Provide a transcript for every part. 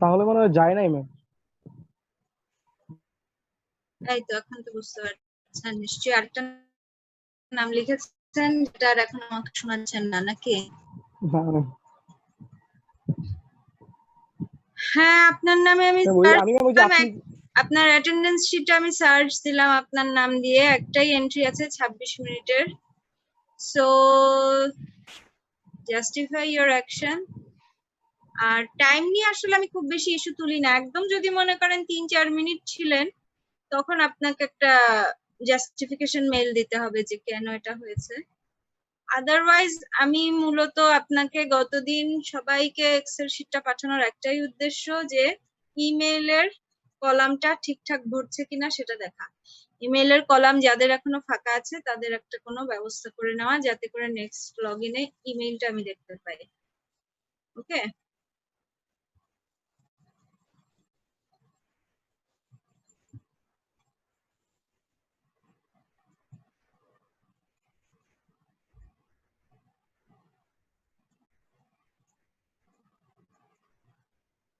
তাহলে মনে হয় যায় নাই ম্যাম। এই তো এখন তো বুঝতে পারছেন নিশ্চয়ই আরেকটা নাম লিখেছেন যেটা আর এখন আমাকে শোনাচ্ছেন না নাকি? হ্যাঁ আপনার নামে আমি আপনার অ্যাটেন্ডেন্স শিটে আমি সার্চ দিলাম আপনার নাম দিয়ে, একটাই এন্ট্রি আছে 26 মিনিটের। So justify your action. আর টাইম নিয়ে আসলে আমি খুব বেশি ইস্যু তুলি না, একদম যদি মনে করেন 3-4 মিনিট ছিলেন তখন আপনাকে একটা জাস্টিফিকেশন মেইল দিতে হবে যে কেন এটা হয়েছে। আদারওয়াইজ আমি মূলত আপনাকে গতদিন সবাইকে এক্সেল শিটটা পাঠানোর একটাই উদ্দেশ্য যে ইমেইলের কলামটা ঠিকঠাক ভরছে কিনা সেটা দেখা। ইমেইলের কলাম যাদের এখনো ফাঁকা আছে তাদের একটা কোনো ব্যবস্থা করে নেওয়া যাতে করে নেক্সট লগইনে ইমেইলটা আমি দেখতে পাই। ওকে,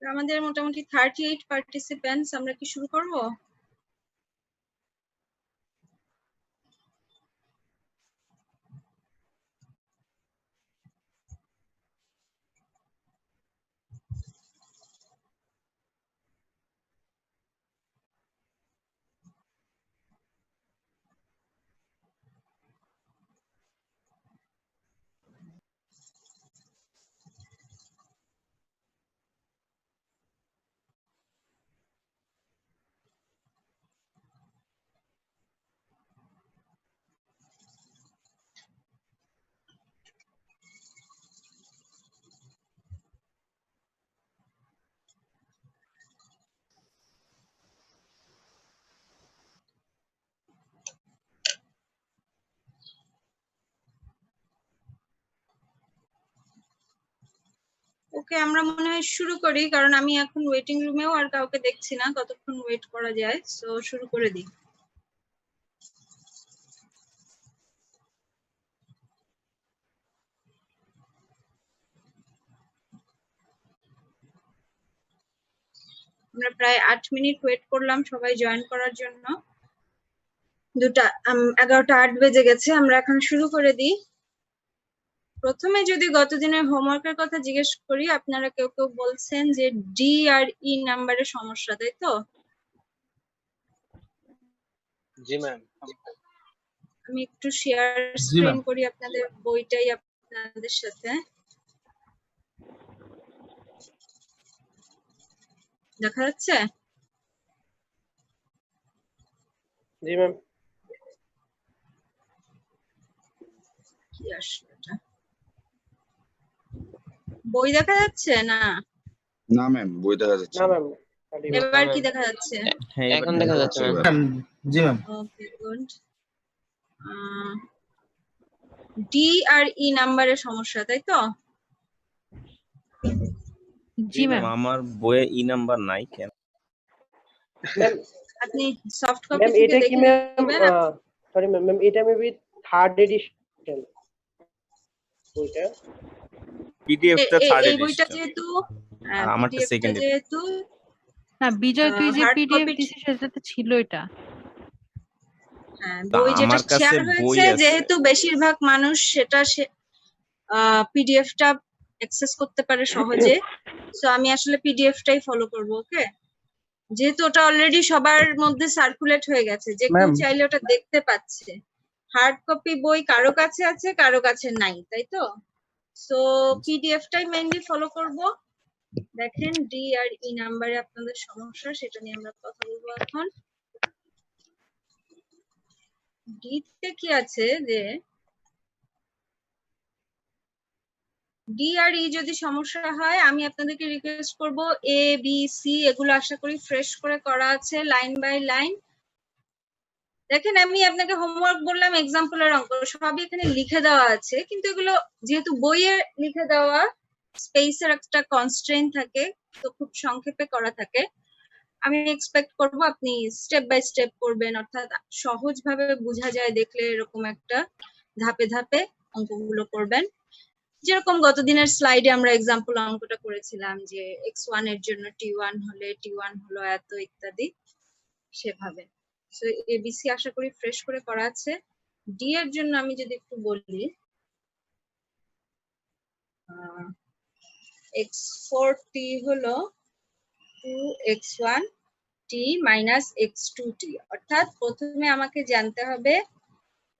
আমাদের মোটামুটি 38 পার্টিসিপেন্টস, আমরা কি শুরু করব? ওকে, আমরা মনে হয় শুরু করি, কারণ আমি এখন ওয়েটিং রুমেও আর কাউকে দেখছি না, কতক্ষণ ওয়েট করা যায়। সো শুরু করে দিই। আমরা প্রায় 8 মিনিট ওয়েট করলাম সবাই জয়েন করার জন্য। 11টা 8 বেজে গেছে, আমরা এখন শুরু করে দিই। প্রথমে যদি গতদিনের হোমওয়ার্কের কথা জিজ্ঞেস করি, আপনারা কেউ কেউ বলছেন যে ডি আর ই নাম্বারের সমস্যা, তাই তো? জি ম্যাম। আমি একটু শেয়ার স্ক্রিন করি আপনাদের বইটাই আপনাদের সাথে। দেখা যাচ্ছে? জি ম্যাম। কি আসলে এটা? বই দেখা যাচ্ছে না? না ম্যাম, বই দেখা যাচ্ছে না না। ম্যাম। এবার কি দেখা যাচ্ছে? হ্যাঁ এখন দেখা যাচ্ছে ম্যাম। জি ম্যাম। Okay good. ডি আর ই নাম্বারের সমস্যা, তাই তো? জি ম্যাম। আমার বইয়ে ই নাম্বার নাই কেন? ম্যাম আপনি সফট কপি ম্যাম থেকে এটা কি দেখে ম্যাম? নেবেন। সরি ম্যাম, ম্যাম এটা মেবি থার্ড এডিশন বইটা। পিডিএফ টা থার্ড এই বইটা এডিশন, যেহেতু আমারটা সেকেন্ড এডিশন। যেহেতু না বিজয় তুই যে hard পিডিএফ copy দিছিস সেটাতে ছিল এটা। হ্যাঁ, বই যেটা আমার কাছে শেয়ার বই হয়েছে আছে। যেহেতু বেশিরভাগ মানুষ সেটা পিডিএফটা অ্যাক্সেস করতে পারে সহজে, সো আমি আসলে পিডিএফটাই ফলো করব। ওকে, যেহেতু ওটা অলরেডি সবার মধ্যে সার্কুলেট হয়ে গেছে, যে কেউ চাইলে ওটা দেখতে পাচ্ছে। হার্ড কপি বই কারো কাছে আছে কারো কাছে নাই, তাই তো? সো পিডিএফটাই মেইনলি ফলো করব। দেখেন ডি আর ই নাম্বারে আপনাদের সমস্যা, সেটা নিয়ে আমরা কথা বলবো এখন। ডি তে কি আছে যে ডি আর ই যদি সমস্যা হয় আমি আপনাদেরকে রিকোয়েস্ট করব এ বি সি এগুলো আশা করি ফ্রেশ করে করা আছে লাইন বাই লাইন। দেখেন আমি আপনাকে হোমওয়ার্ক বললাম, এক্সাম্পলের অঙ্ক সবই এখানে লিখে দেওয়া আছে, কিন্তু এগুলো যেহেতু বইয়ে লিখে দেওয়া স্পেসের একটা কনস্ট্রেইন থাকে, তো খুব সংক্ষেপে করা থাকে। আমি এক্সপেক্ট করব আপনি স্টেপ বাই স্টেপ করবেন, অর্থাৎ সহজভাবে বোঝা যায় দেখলে এরকম একটা ধাপে ধাপে অঙ্কগুলো করবেন। যেরকম গতদিনের স্লাইডে আমরা এক্সাম্পল অঙ্কটা করেছিলাম যে x1 এর জন্য t1 হলে t1 হলো এত ইত্যাদি, সেভাবে। সো এবিসি আশা করি ফ্রেশ করে করা আছে। ডি এর জন্য আমি যদি একটু বলি, x4t হলো 2x1t মাইনাস x2t, অর্থাৎ প্রথমে আমাকে জানতে হবে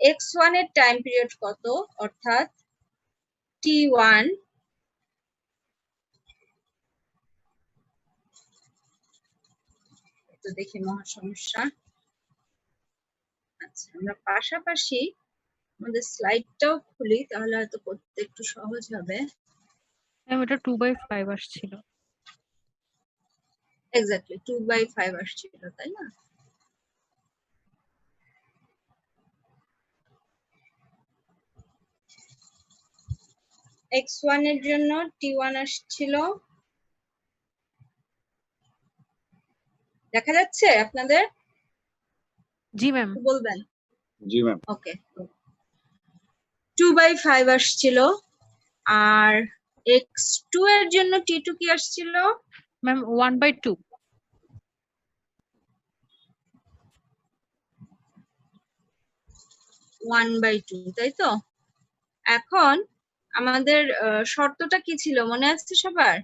x1 এর টাইম পিরিয়ড কত, অর্থাৎ t1 তো দেখি মহা সমস্যা। আচ্ছা, আমরা পাশাপাশি আমাদের স্লাইডটাও খুলি, তাহলে হয়তো করতে একটু সহজ হবে। ম্যাম এটা 2/5 আসছিল। এক্স্যাক্টলি 2/5 আসছিল, তাই না? x1 এর জন্য t1 আসছিল, দেখা যাচ্ছে আপনাদের? জি ম্যাম। বলবেন। জি ম্যাম। ওকে, 2/5 আসছিল। আর x2 এর জন্য t2 কি আসছিল? ম্যাম 1/2। 1/2, তাই তো? এখন আমাদের শর্তটা কি ছিল মনে আছে সবার?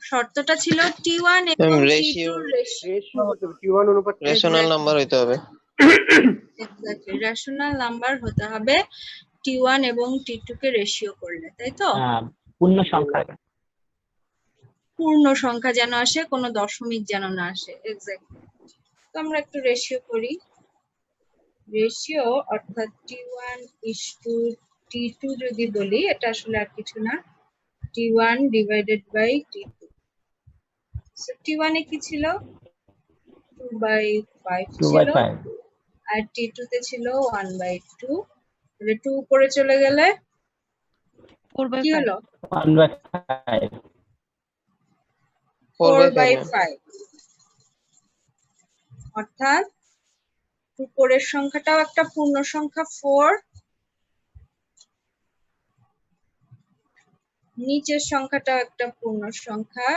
শর্তটা ছিল t1 এবং t2 রেশিও করতে হবে, t1 অনুপাত রেশনাল নাম্বার হইতে হবে। এক্স্যাক্টলি রেশনাল নাম্বার হতে হবে t1 এবং t2 কে রেশিও করলে, তাই তো? পূর্ণ সংখ্যা। পূর্ণ সংখ্যা যেন আসে, কোনো দশমিক যেন না আসে। এক্স্যাক্টলি। তো আমরা একটু রেশিও করি। রেশিও অর্থাৎ t1 ইসটু t2 যদি বলি, এটা আসলে আর কিছু না, t1 divided by t2। So t1 এ কি ছিল? 2/5 ছিল, আর t2 তে ছিল 1/2। তাহলে 2 উপরে চলে গেলে কি 4/5। হলো? 1/5। 4/5। অর্থাৎ উপরের সংখ্যাটাও একটা পূর্ণ সংখ্যা 4, নিচের সংখ্যাটাও একটা পূর্ণ সংখ্যা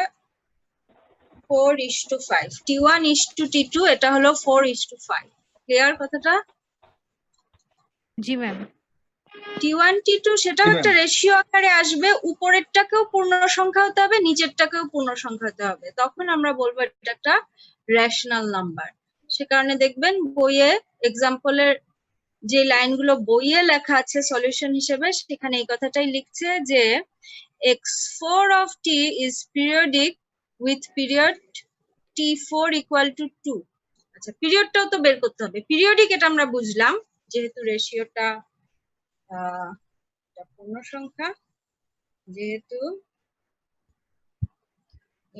4:5। t1 ইসটু t2 এটা হলো 4:5। ক্লিয়ার কথাটা? জি ম্যাম। t1 t2 সেটাও জি, একটা ma'am. রেশিও আকারে আসবে, উপরেরটাকেও পূর্ণ সংখ্যা হতে হবে, নিচেরটাকেও পূর্ণ সংখ্যা হতে হবে, তখন আমরা বলবো এটা একটা রেশনাল নাম্বার। সে কারণে দেখবেন বইয়ে এক্সাম্পলের যে লাইনগুলো বইয়ে লেখা আছে সলিউশন হিসেবে, সেখানে এই কথাটাই লিখছে যে x4 of t is periodic with period t4 equal to 2। আচ্ছা, পিরিয়ডটাও তো বের করতে হবে। পিরিয়ডিক এটা আমরা বুঝলাম, যেহেতু রেশিওটা পূর্ণ সংখ্যা, যেহেতু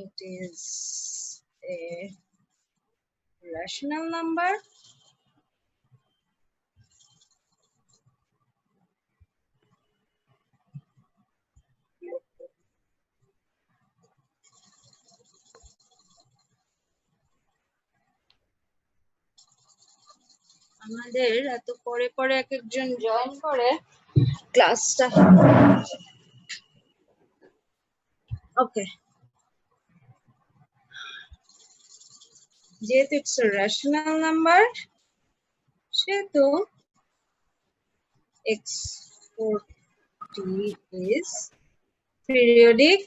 it is a rational number, আমাদের এত পরে পরে এক একজন জয়েন করে ক্লাসটা। ওকে, যেহেতু ইটস a rational number, সেহেতু x4t is periodic,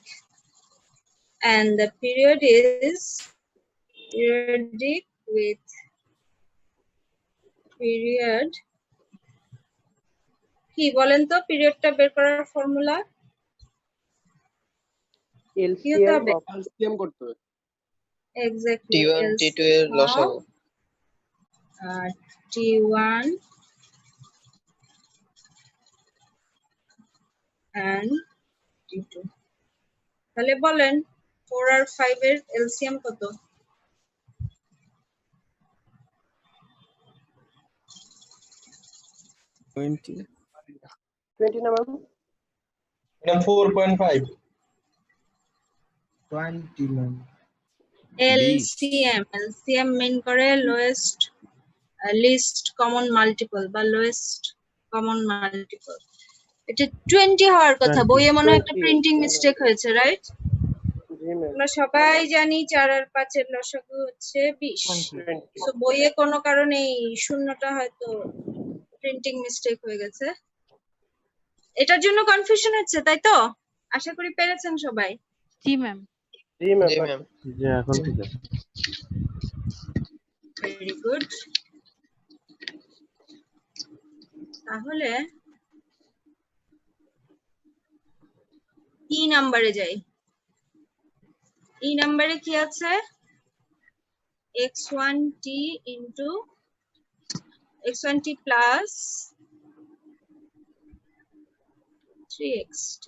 and the period is periodic with period কি বলেন তো? পিরিয়ডটা বের করার ফর্মুলা কি হতে হবে? এলসিএম করতে হবে। এক্স্যাক্টলি t1 t2 এর লসাগু। t1 and t2। তাহলে বলেন 4 আর 5 এর এলসিএম কত? 20 না ম্যাম? 4.5। 20 ম্যাম। এলসিএম মিন করে লোয়েস্ট লিস্ট কমন মাল্টিপল বা লোয়েস্ট কমন মাল্টিপল। এটা 20 হওয়ার কথা, 20 বইয়ে মনে হয় একটা 20, প্রিন্টিং হ্যাঁ, মিস্টেক হয়েছে, রাইট? জি ম্যাম। আমরা সবাই জানি 4 আর 5 এর লসাগু হচ্ছে 20। 20, সো বইয়ে কোনো কারণে এই শূন্যটা হয়তো প্রিন্টিং মিস্টেক হয়ে গেছে, এটার জন্য কনফিউশন হচ্ছে, তাই তো? আশা করি পেরেছেন সবাই। জি ম্যাম। জি ম্যাম। জি ম্যাম। যে এখন ঠিক আছে। Very good. তাহলে ই নাম্বারে যাই। ই নাম্বারে কি আছে? x1t into x1t plus 3xt.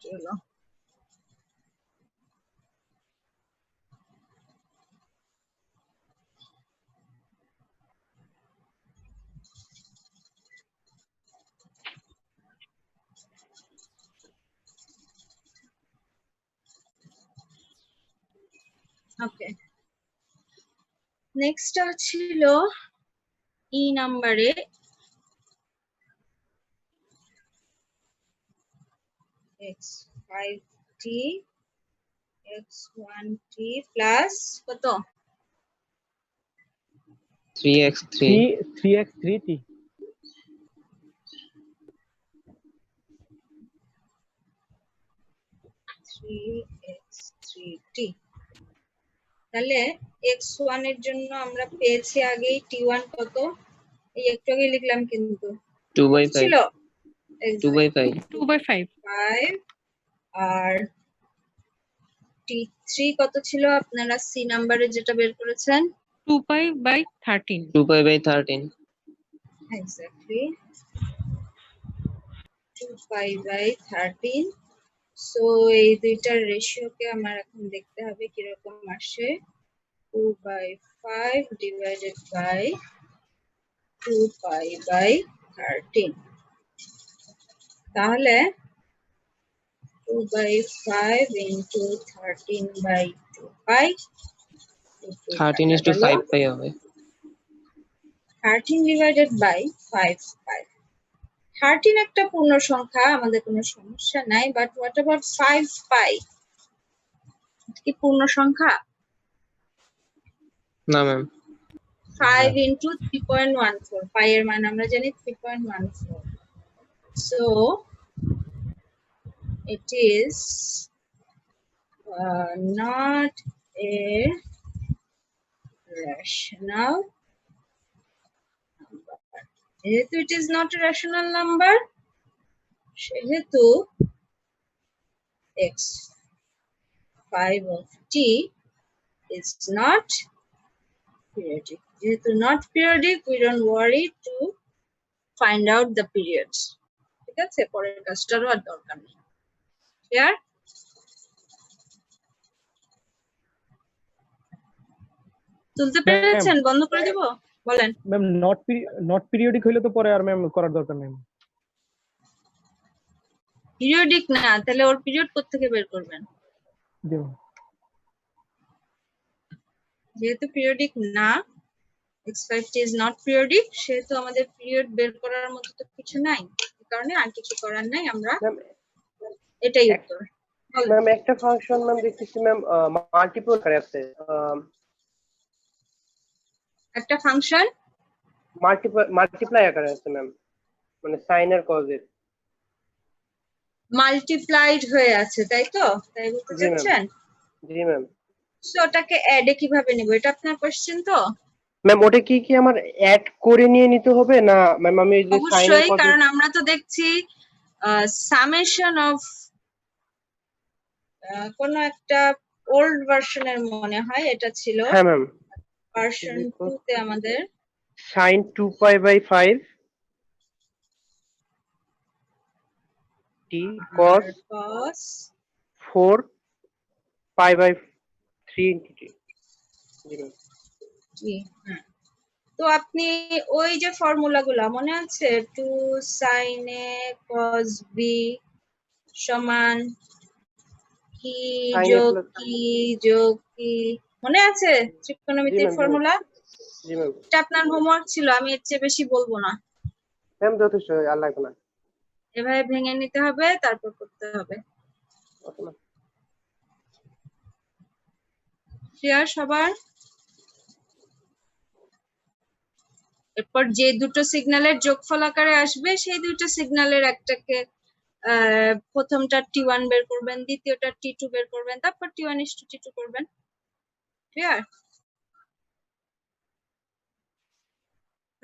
কি হলো? ওকে, নেক্সট ছিল ই নাম্বারে x5t x1t প্লাস কত? 3x3 3x3t 3x3t। তাহলে x1 এর জন্য আমরা পেয়েছি আগেই t1 কত? এই একটু আগে লিখলাম কিন্তু 2/5 ছিল 2/5 2/5 5, আর t3 কত ছিল আপনারা সি নাম্বারে যেটা বের করেছেন? 2/13 2/13 এক্স্যাক্টলি 2π/13। সো এই দুইটার রেশিওকে আমার এখন দেখতে হবে কিরকম আসে। 2/5 ডিভাইডেড বাই 2π/13, তাহলে 2/5 into 13/2π 13:5 হবে। 13 ডিভাইডেড বাই 5π। 13 একটা পূর্ণ সংখ্যা, আমাদের কোনো সমস্যা নাই, বাট হোয়াট অ্যাবাউট 5π? কি পূর্ণ সংখ্যা? না ম্যাম। 5 into 3.14, পাই এর মান আমরা জানি 3.14, so it is not a rational number. যেহেতু it is not a rational number, সেহেতু x5 of t is not periodic. যেহেতু not periodic, we don't worry to find out the periods. ঠিক আছে, পরের কাজটারও আর দরকার নেই। ক্লিয়ার? তুলতে পেরেছেন? বন্ধ করে দেব? বলেন। ম্যাম নট পিরিয়ডিক হইলে তো পরে আর ম্যাম করার দরকার নেই। পিরিয়ডিক না, তাহলে ওর পিরিয়ড কোত্থেকে বের করবেন? যেহেতু পিরিয়ডিক না, x5t is not periodic, সেহেতু আমাদের পিরিয়ড বের করার মতো তো কিছু নাই, এই কারণে আর কিছু করার নাই, আমরা এটাই উত্তর। ম্যাম একটা ফাংশন ম্যাম দেখতেছি ম্যাম মাল্টিপল করে আছে, একটা ফাংশন মাল্টিপ্লাই আকারে আছে ম্যাম, মানে সাইন আর কজের মাল্টিপ্লাইড হয়ে আছে, তাই তো? তাই বলতে জি ম্যাম। চাচ্ছেন? জি ম্যাম। সো ওটাকে অ্যাডে কিভাবে নিব, এটা আপনার কোশ্চেন তো? ম্যাম ওটা কি আমার অ্যাড করে নিয়ে নিতে হবে না ম্যাম? আমি এই যে সাইন আর অবশ্যই, কজ, কারণ আমরা তো দেখছি সামেশন অফ কোন একটা ওল্ড ভার্সনের মনে হয় এটা ছিল। হ্যাঁ ম্যাম, ভার্সন 2 তে আমাদের sin 2π/5 t cos 4π/3 t। জি হ্যাঁ, তো আপনি ওই যে ফর্মুলা গুলা মনে আছে, 2 sin a cos b সমান কি Sin A যোগ plus- কি যোগ কি মনে আছে জি ত্রিকোণমিতির ম্যাম, ফর্মুলা? জি ম্যাম। এটা আপনার হোমওয়ার্ক ছিল, আমি এর চেয়ে বেশি বলবো না। ম্যাম যথেষ্ট, আর লাগবে না। এভাবে ভেঙে নিতে হবে, তারপর করতে হবে। Okay ma'am. ক্লিয়ার সবার? এরপর যে দুটো সিগন্যালের যোগফল আকারে আসবে সেই দুটো সিগন্যালের একটাকে প্রথমটা T1 বের করবেন, দ্বিতীয়টা T2 বের করবেন, তারপর T1:T2 করবেন। ক্লিয়ার?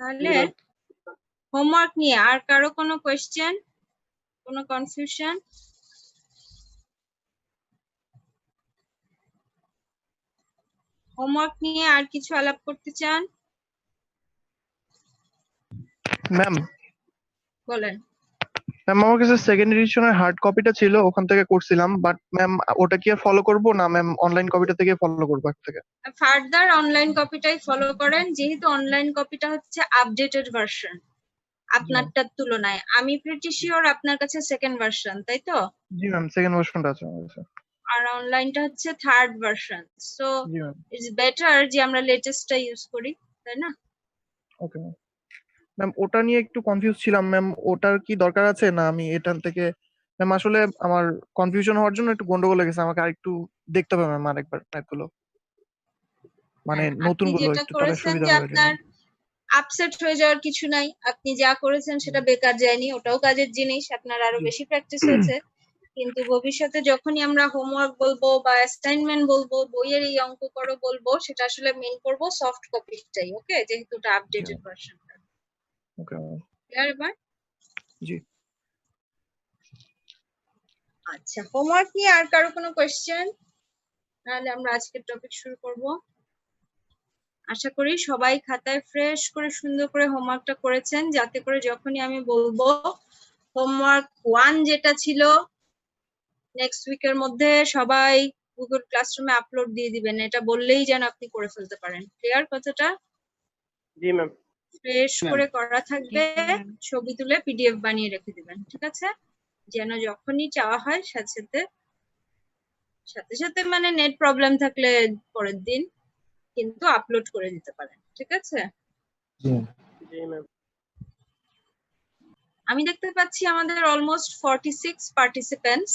তাহলে হোমওয়ার্ক নিয়ে আর কারো কোনো কোয়েশ্চেন, কোনো কনফিউশন? হোমওয়ার্ক নিয়ে আর কিছু আলাপ করতে চান? ম্যাম বলেন। ম্যাম আমার কাছে সেকেন্ড এডিশনের হার্ড কপিটা ছিল, ওখান থেকে করছিলাম, বাট ম্যাম ওটা কি আর ফলো করবো না ম্যাম অনলাইন কপিটা থেকে ফলো করবো এক থেকে? ফার্দার অনলাইন কপিটাই ফলো করেন, যেহেতু অনলাইন কপিটা হচ্ছে আপডেটেড ভার্সন আপনারটার তুলনায়। আমি প্রিটি শিওর আপনার কাছে সেকেন্ড ভার্সন, তাই তো? জি ম্যাম, সেকেন্ড ভার্সনটা আছে আমার কাছে। আর অনলাইনটা হচ্ছে third version. So G ma'am. It's better যে আমরা লেটেস্টটা ইউজ করি, তাই না? Okay ma'am. ম্যাম ওটা নিয়ে একটু কনফিউজ ছিলাম ম্যাম, ওটার কি দরকার আছে না আমি এটার থেকে ম্যাম আসলে আমার কনফিউশন হওয়ার জন্য একটু গন্ডগোল হয়ে গেছে, আমাকে আরেকটু দেখতে হবে ম্যাম আরেকবার ম্যাথগুলো, মানে হ্যাঁ, নতুন আপনি গুলো যেটা একটু তাহলে করেছেন সুবিধা যে হবে। আপনার আপসেট হয়ে যাওয়ার কিছু নাই, আপনি যা করেছেন সেটা বেকার যায়নি, ওটাও কাজের জিনিস, আপনার আরো বেশি প্র্যাকটিস হয়েছে। কিন্তু ভবিষ্যতে যখনই আমরা হোমওয়ার্ক বলবো বা অ্যাসাইনমেন্ট বলবো, বইয়ের এই অঙ্ক করো বলবো, সেটা আসলে মেন করবো সফট কপিটাই, ওকে? যেহেতু এটা updated version. Okay ma'am. Clear এবার? জি। আচ্ছা, হোমওয়ার্ক নিয়ে আর কারো কোনো কোয়েশ্চেন? তাহলে আমরা আজকের টপিক শুরু করব। আশা করি সবাই খাতায় ফ্রেশ করে সুন্দর করে হোমওয়ার্কটা করেছেন, যাতে করে যখনই আমি বলবো হোমওয়ার্ক 1 যেটা ছিল নেক্সট উইকের মধ্যে সবাই গুগল ক্লাসরুমে আপলোড দিয়ে দিবেন, এটা বললেই যেন আপনি করে ফেলতে পারেন। ক্লিয়ার কথাটা? জি ম্যাম। Fresh ma'am. করে করা থাকবে, জি, ম্যাম। ছবি তুলে পিডিএফ বানিয়ে রেখে দিবেন, ঠিক আছে? যেন যখনই চাওয়া হয় সাথে সাথে মানে নেট প্রবলেম থাকলে পরের দিন, কিন্তু আপলোড করে দিতে পারেন, ঠিক আছে? জি ম্যাম। আমি দেখতে পাচ্ছি আমাদের অলমোস্ট 46 পার্টিসিপেন্টস।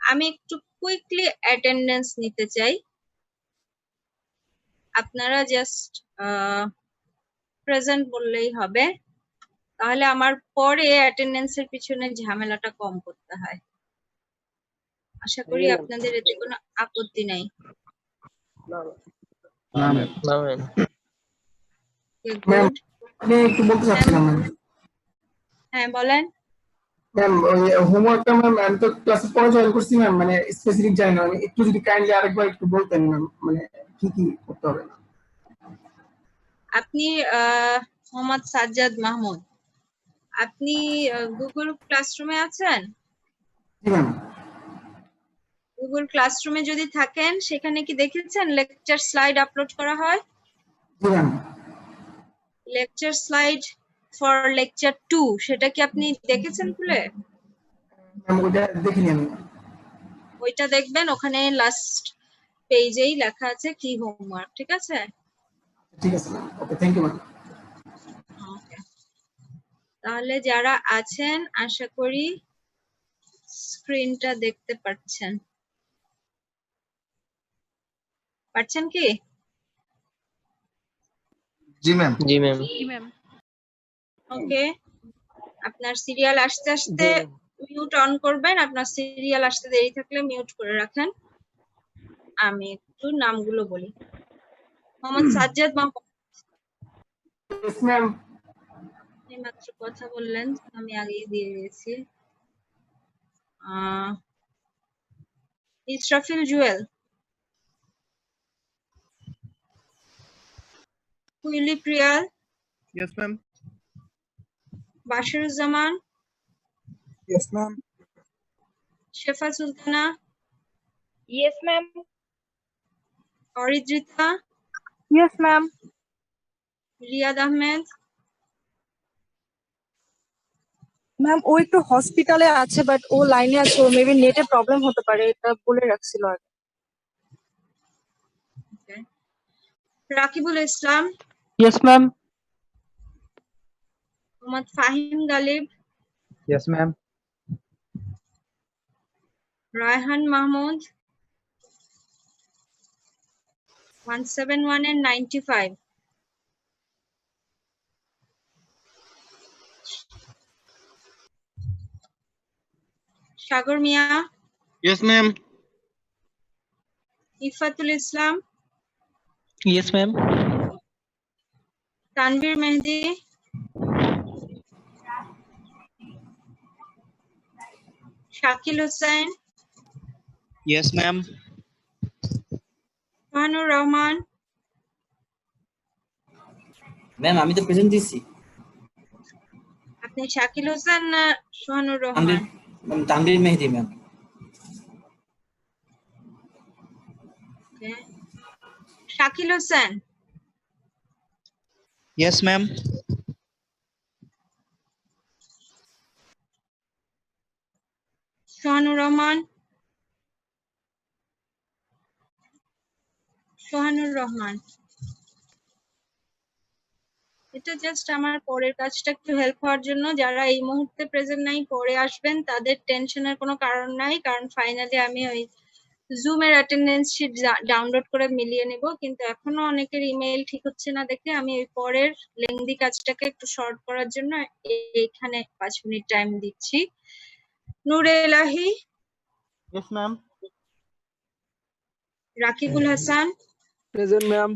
আমি একটু কুইকলি অ্যাটেন্ডেন্স নিতে চাই। আপনারা জাস্ট প্রেজেন্ট বললেই হবে, তাহলে আমার পরে অ্যাটেন্ডেন্সের পিছনে ঝামেলাটা কম করতে হয়। আশা করি জি ম্যাম। আপনাদের এতে কোনো আপত্তি নাই। না না ম্যাম। গুড। আমি একটু বলতে চাচ্ছিলাম ম্যাম। হ্যাঁ বলেন। ম্যাম ওই হোমওয়ার্কটা ম্যাম আমি তো ক্লাসে পরে জয়েন করছি ম্যাম, মানে স্পেসিফিক জানি না, আমি একটু যদি কাইন্ডলি আরেকবার একটু বলতেন ম্যাম, মানে কি কি করতে হবে। আপনি মোহাম্মদ সাজ্জাদ মাহমুদ, আপনি গুগল ক্লাসরুমে আছেন? জি ম্যাম। গুগল ক্লাসরুমে যদি থাকেন, সেখানে কি দেখেছেন লেকচার স্লাইড আপলোড করা হয়? জি ma'am. Lecture slide for lecture 2, সেটা কি আপনি দেখেছেন খুলে? ম্যাম ওটা দেখিনি আমি। ওইটা দেখবেন, ওখানে লাস্ট পেজেই লেখা আছে কি হোমওয়ার্ক, ঠিক আছে? ঠিক আছে ma'am, okay, thank you ma'am. Okay, তাহলে যারা আছেন আশা করি স্ক্রিনটা দেখতে পাচ্ছেন কি? জি ম্যাম। জি ম্যাম। জি ম্যাম। ওকে, আপনার সিরিয়াল আসতে আসতে মিউট অন করবেন, আপনার সিরিয়াল আসতে দেরি থাকলে মিউট করে রাখেন। আমি একটু নামগুলো বলি। Mohammad Sajjad Mahmud, yes ma'am. আপনি মাত্র কথা বললেন, আমি আগেই দিয়ে দিয়েছি। Israfil Jewel, Kuili Priyal, yes ma'am. Bashiruzzaman, yes ma'am. Shefa Sultana, Yes, ma'am. Aridrita, Yes, ma'am. Riyad Ahmed, ma'am ও একটু হসপিটালে আছে বাট ও লাইনে আছে, ও মেবি নেটে প্রবলেম হতে পারে, এটা বলে রাখছিল আগে। Okay. Rakibul Islam, yes ma'am. Mohammad Fahim Galib, yes ma'am. Raihan Mahmud, 171 and 95, Sagar Mia, Yes, ma'am. Ifatul Islam, Yes, ma'am. Tanvir Mehedi, Shakil Hossain, Yes, ma'am. Sohanur Rahman, ma'am আমি তো প্রেজেন্ট দিচ্ছি। আপনি শাকিল হোসেন না Sohanur Rahman? Tanvir Mehedi ma'am. Okay. Shakil Hossain, Yes, ma'am. Sohanur Rahman, Sohanur Rahman. এটা জাস্ট আমার পরের কাজটা একটু হেল্প হওয়ার জন্য, যারা এই মুহূর্তে প্রেজেন্ট নাই পরে আসবেন তাদের টেনশনের কোনো কারণ নাই, কারণ ফাইনালি আমি ওই জুমের অ্যাটেন্ডেন্স শিট ডাউনলোড করে মিলিয়ে নেব, কিন্তু এখনো অনেকের ইমেইল ঠিক হচ্ছে না দেখে আমি ওই পরের লেংদি কাজটাকে একটু শর্ট করার জন্য এইখানে 5 মিনিট টাইম দিচ্ছি। Nure Elahi, Yes, ma'am. Rakibul Hasan, present ma'am.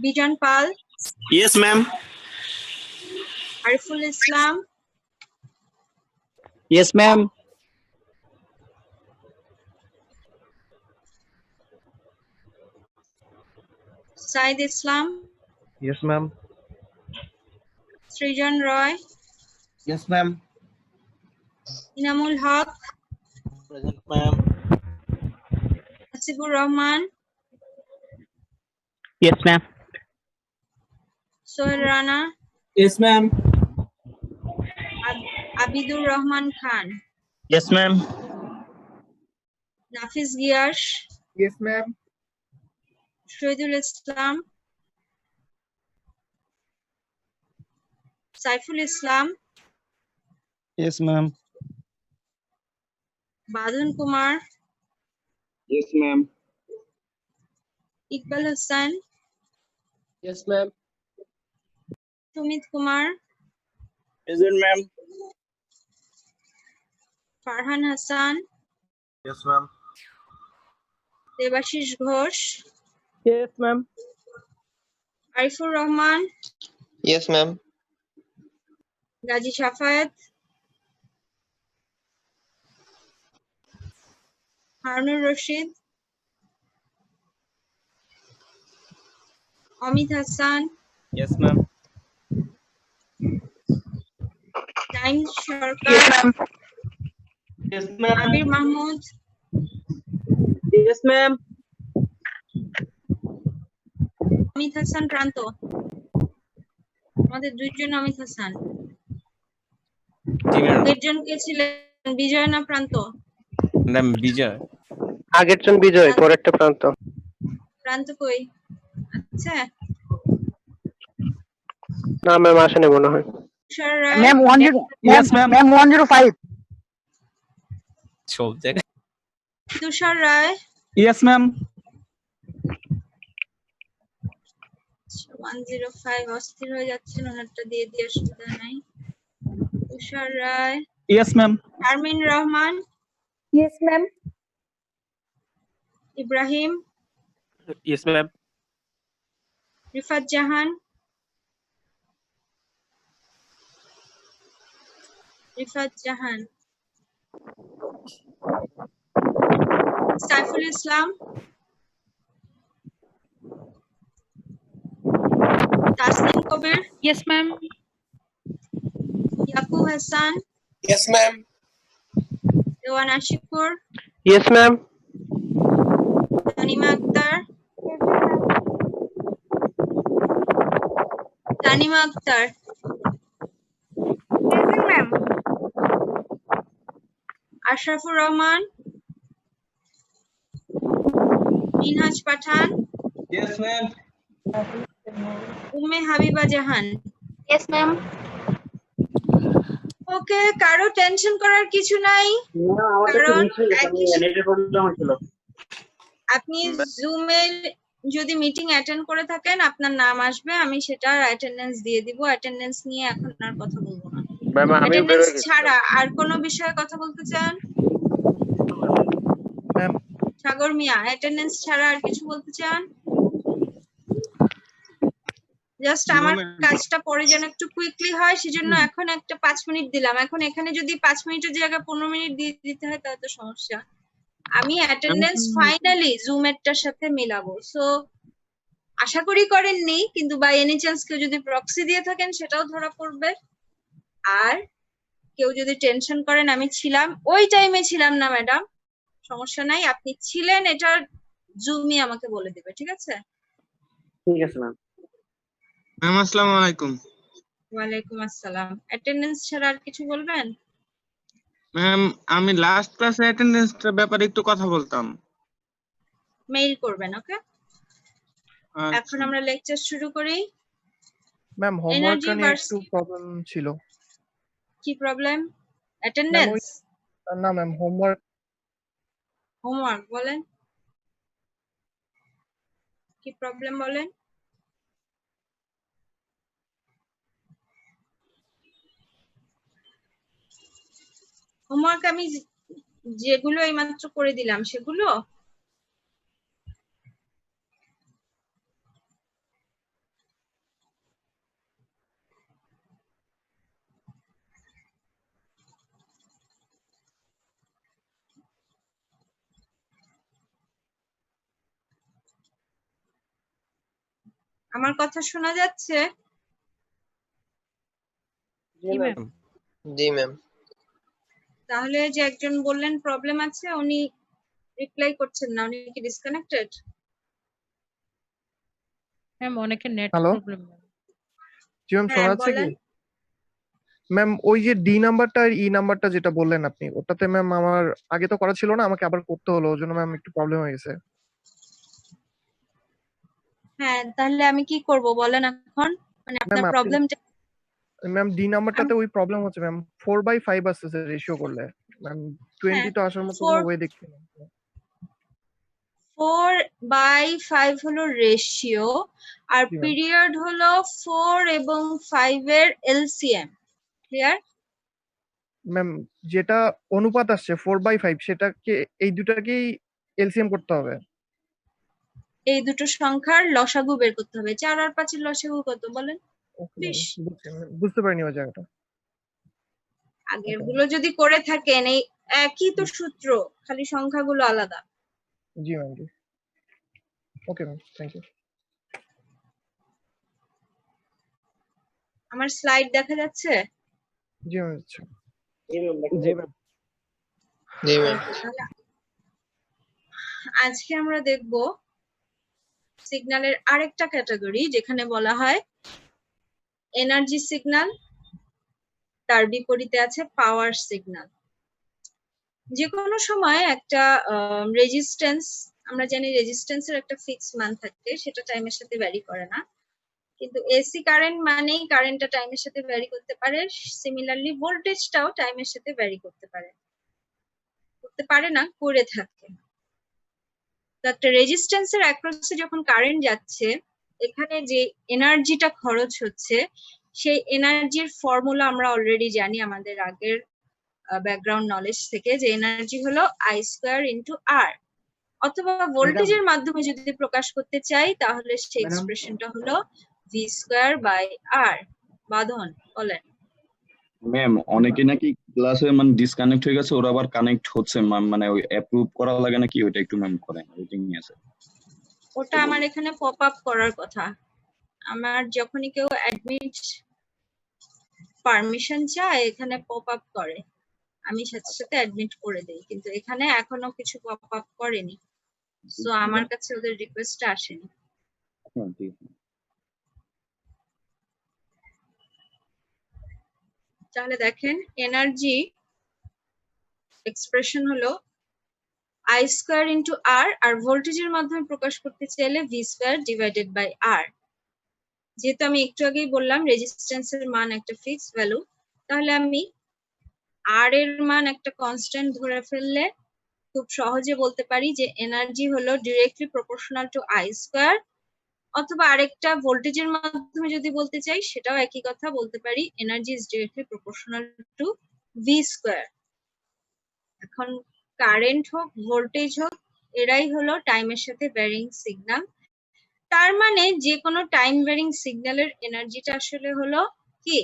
Bijon Pal, Yes, ma'am. Ariful Islam, yes ma'am. Saeed Islam, yes ma'am. Srijan Roy, Yes, ma'am. Inamul Haque, Present, ma'am. Hasibur Rahman, yes ma'am. Sohel Rana, yes ma'am. Abidur Rahman Khan, Yes, ma'am. Nafis Gias, Yes, ma'am. Shahidul Islam, Saiful Islam, Yes, ma'am. Badhan Kumar, Yes, ma'am. Iqbal Hossain, yes ma'am. Sumit Kumar, Present, ma'am. Farhan Hasan, Yes, ma'am. Debashis Ghosh, yes ma'am. Arifur Rahman, Yes, ma'am. Gazi Safayet, Harunur Rashid, Amit Hasan, Yes, ma'am. Naim Sarkar, Yes, ma'am. Abir Mahmud, yes ma'am. Amit Hasan Pranto, আমাদের 2 জন অমিত হাসান। জি ma'am. একজন কে ছিলেন, বিজয় না Pranto? Ma'am Bijoy. আগের জন বিজয়, পরেরটা প্রান্ত। প্রান্ত কই? আচ্ছা, না ম্যাম আসেনি মনে হয়। তুষার রায়, ম্যাম 10 ইয়েস ম্যাম। ম্যাম 105। সব জায়গায়। তুষার রায়, ইয়েস ম্যাম। 105 অস্থির হয়ে যাচ্ছেন, ওনারটা দিয়ে দিয়ে অসুবিধা নাই। Tushar Roy, yes ma'am. Sharmin Rahman, yes ma'am. Ibrahim, yes ma'am. Rifat Jahan, Rifat Jahan, Saiful Islam, Tasnim Kabir, Yes, ma'am. Yakub Hasan, Yes, ma'am. Dewan Ashikur, yes ma'am. Tanima Akter, Tanima Akter, ma'am Ashrafur Rahman, Minhaj Pathan, Yes, ma'am. Umme Habiba Jahan. Yes ma'am okay, কারো টেনশন করার কিছু নাই, কারণ আপনি জুমের যদি মিটিং অ্যাটেন্ড করে থাকেন আপনার নাম আসবে, আমি সেটার অ্যাটেন্ডেন্স দিয়ে দিব। অ্যাটেন্ডেন্স নিয়ে এখন আর কথা বলবো না। ম্যাম আমি অ্যাটেন্ডেন্স ছাড়া আর কোনো বিষয়ে কথা বলতে চান? ম্যাম সাগর মিয়া, অ্যাটেন্ডেন্স ছাড়া আর কিছু বলতে চান? জাস্ট আমার কাজটা পরে যেন একটু কুইকলি হয়, সেজন্য এখন একটা 5 মিনিট দিলাম। এখন এখানে যদি 5 মিনিটের জায়গায় 15 মিনিট দিয়ে দিতে হয় তাহলে তো সমস্যা। আমি অ্যাটেন্ডেন্স ফাইনালি জুমেরটার সাথে মিলাবো। সো আশা করি করেননি, কিন্তু বাই এনি চান্স কেউ যদি প্রক্সি দিয়ে থাকেন সেটাও ধরা পড়বে। আর কেউ যদি টেনশন করেন আমি ছিলাম, ওই টাইমে ছিলাম না ম্যাডাম, সমস্যা নাই, আপনি ছিলেন এটার জুমই আমাকে বলে দিবে, ঠিক আছে? ঠিক আছে ম্যাম। ম্যাম আসসালামু আলাইকুম। ওয়ালাইকুম আসসালাম। অ্যাটেন্ডেন্স ছাড়া আর কিছু বলবেন? ম্যাম আমি লাস্ট ক্লাসে অ্যাটেন্ডেন্সটার ব্যাপারে একটু কথা বলতাম। মেইল করবেন, ওকে? এখন আমরা লেকচার শুরু করি। ম্যাম হোমওয়ার্কটা নিয়ে একটু প্রবলেম ছিল। কি প্রবলেম? অ্যাটেন্ডেন্স? না ম্যাম হোমওয়ার্ক হোমওয়ার্ক বলেন, কি প্রবলেম বলেন? হোমওয়ার্ক আমি যেগুলো এইমাত্র করে দিলাম সেগুলো? আমার কথা শোনা যাচ্ছে? জি ম্যাম জি ম্যাম। তাহলে যে একজন বললেন প্রবলেম আছে, উনি রিপ্লাই করছেন না, উনি কি ডিসকানেক্টেড? ম্যাম অনেকের নেট হ্যালো প্রবলেম। জি ম্যাম শোনা যাচ্ছে কি? ম্যাম ওই যে ডি নাম্বারটা আর ই নাম্বারটা যেটা বললেন আপনি, ওটাতে ম্যাম আমার আগে তো করা ছিল না, আমাকে আবার করতে হলো, ওই জন্য ম্যাম একটু প্রবলেম হয়ে গেছে। হ্যাঁ, তাহলে আমি কি করব বলেন এখন? মানে আপনার ম্যাম প্রবলেমটা ম্যাম ডি নাম্বারটাতে ওই প্রবলেম হচ্ছে ম্যাম, 4/5 আসছে রেশিও করলে ম্যাম, 20 তো আসার মতো কোনো ওয়ে দেখছি না। 4/5 হলো রেশিও, আর জি ম্যাম। পিরিয়ড হলো 4 এবং 5 এর এলসিএম। ক্লিয়ার? ম্যাম যেটা অনুপাত আসছে 4/5, সেটাকে এই দুটাকেই এলসিএম করতে হবে। এই দুটো সংখ্যার লসাগু বের করতে হবে। 4 আর 5 এর লসাগু কত বলেন? 20। বুঝতে পারিনি ওই জায়গাটা। আগের গুলো যদি করে থাকেন, এই একই তো সূত্র, খালি সংখ্যাগুলো আলাদা। জি ম্যাম জি। Okay ma'am, thank you. আমার স্লাইড দেখা যাচ্ছে? জি ম্যাম আচ্ছা। জি ম্যাম। জি ম্যাম। আজকে আমরা দেখব সিগন্যালের আরেকটা ক্যাটাগরি, যেখানে বলা হয় এনার্জি সিগন্যাল, তার বিপরীতে আছে পাওয়ার সিগন্যাল। যে কোনো সময় একটা রেজিস্ট্যান্স, আমরা জানি রেজিস্ট্যান্সের একটা ফিক্স মান থাকে, সেটা টাইমের সাথে ভ্যারি করে না, কিন্তু এসি কারেন্ট মানেই কারেন্টটা টাইমের সাথে ভ্যারি করতে পারে। সিমিলারলি ভোল্টেজটাও টাইমের সাথে ভ্যারি করতে পারে না, করে থাকে। তো একটা রেজিস্ট্যান্সের অ্যাক্রসে যখন কারেন্ট যাচ্ছে, এখানে যে এনার্জিটা খরচ হচ্ছে, সেই এনার্জির ফর্মুলা আমরা অলরেডি জানি আমাদের আগের ব্যাকগ্রাউন্ড নলেজ থেকে, যে এনার্জি হলো I² × R, অথবা ভোল্টেজের মাধ্যমে যদি প্রকাশ করতে চাই তাহলে সেই এক্সপ্রেশনটা হলো V²/R। বাঁধন বলেন। ম্যাম অনেকে নাকি ক্লাসে মানে ডিসকানেক্ট হয়ে গেছে, ওরা আবার কানেক্ট হচ্ছে, মানে ওই অ্যাপ্রুভ করা লাগে নাকি, ওইটা একটু ম্যাম করেন, ওয়েটিং আছে। ওটা আমার এখানে পপ আপ করার কথা। আমার যখনই কেউ অ্যাডমিট পারমিশন চায় এখানে পপ আপ করে, আমি সাথে সাথে অ্যাডমিট করে দেই, কিন্তু এখানে এখনো কিছু পপ আপ করেনি। সো আমার কাছে ওদের রিকোয়েস্টটা আসেনি। হ্যাঁ ঠিক আছে। তাহলে দেখেন এনার্জি এক্সপ্রেশন হলো I স্কয়ার ইন্টু আর, আর ভোল্টেজের মাধ্যমে প্রকাশ করতে চাইলে ভি স্কয়ার ডিভাইডেড বাই আর। যেহেতু আমি একটু আগেই বললাম রেজিস্ট্যান্সের মান একটা ফিক্সড ভ্যালু, তাহলে আমি আর এর মান একটা কনস্ট্যান্ট ধরে ফেললে খুব সহজে বলতে পারি যে এনার্জি হলো directly proportional to I square, অথবা আরেকটা ভোল্টেজের মাধ্যমে যদি বলতে চাই সেটাও একই কথা বলতে পারি, energy is directly proportional to V square. এখন কারেন্ট হোক ভোল্টেজ হোক এরাই হলো টাইমের সাথে ভ্যারিং সিগন্যাল। তার মানে যে কোনো টাইম ভ্যারিং সিগন্যালের এনার্জিটা আসলে হলো কি,